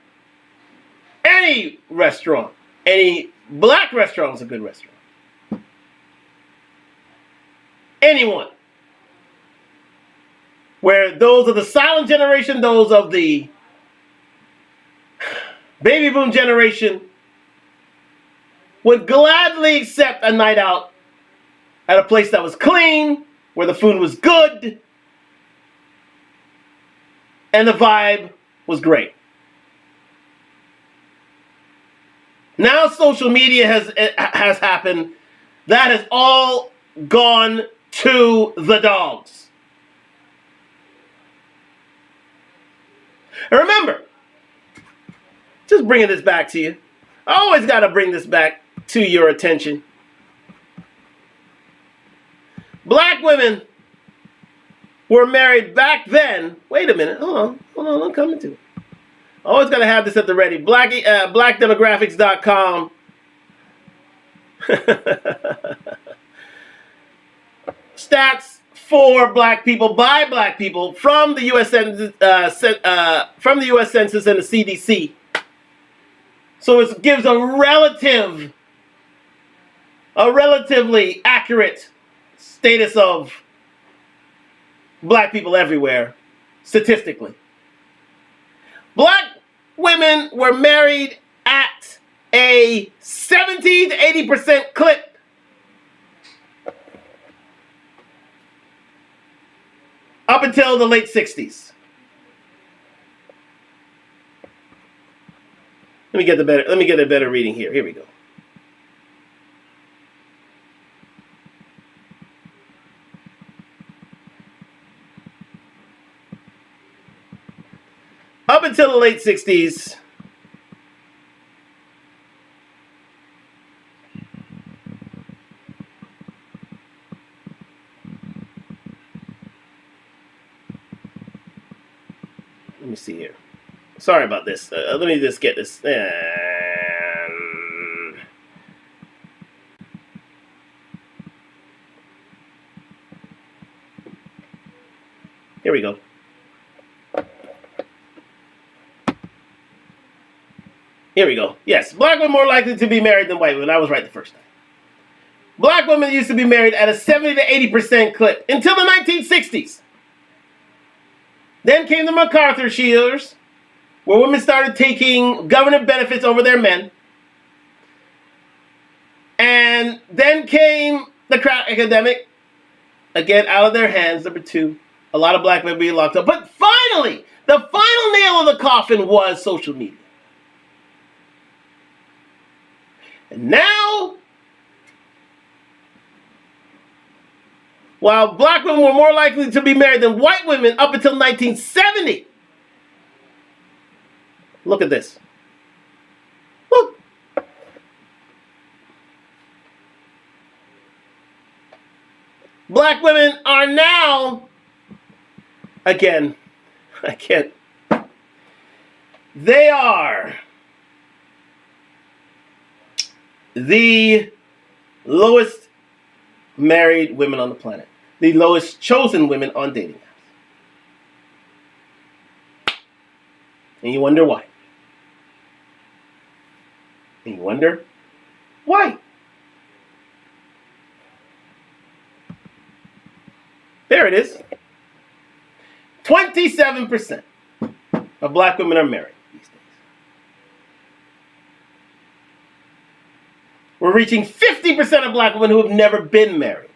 any black restaurant is a good restaurant. Anyone. Where those of the silent generation, those of the baby boom generation would gladly accept a night out at a place that was clean, where the food was good, and the vibe was great. Now social media has happened. That has all gone to the dogs. And remember, just bringing this back to you. I always got to bring this back to your attention. Black women were married back then. Wait a minute. Hold on. I'm coming to it. Always got to have this at the ready. Blackdemographics.com. Stats for black people by black people from the U.S. Census, from the U.S. Census and the CDC. So it gives a relatively accurate status of black people everywhere, statistically. Black women were married at a 70 to 80% clip. Up until the late 60s. Let me get a better reading here. Here we go. Up until the late 60s, let me see here. Sorry about this. Let me just get this. we go. Here we go. Yes, black women more likely to be married than white women. I was right the first time. Black women used to be married at a 70 to 80% clip until the 1960s. Then came the MacArthur years, where women started taking government benefits over their men. And then came the crack epidemic, again out of their hands, number 2. A lot of black men being locked up. But finally, the final nail of the coffin was social media. And now, while black women were more likely to be married than white women up until 1970, look at this. Look. Black women are now, again, I can't, they are the lowest married women on the planet. The lowest chosen women on dating apps. And you wonder why. And you wonder why. There it is. 27% of black women are married these days. We're reaching 50% of black women who have never been married.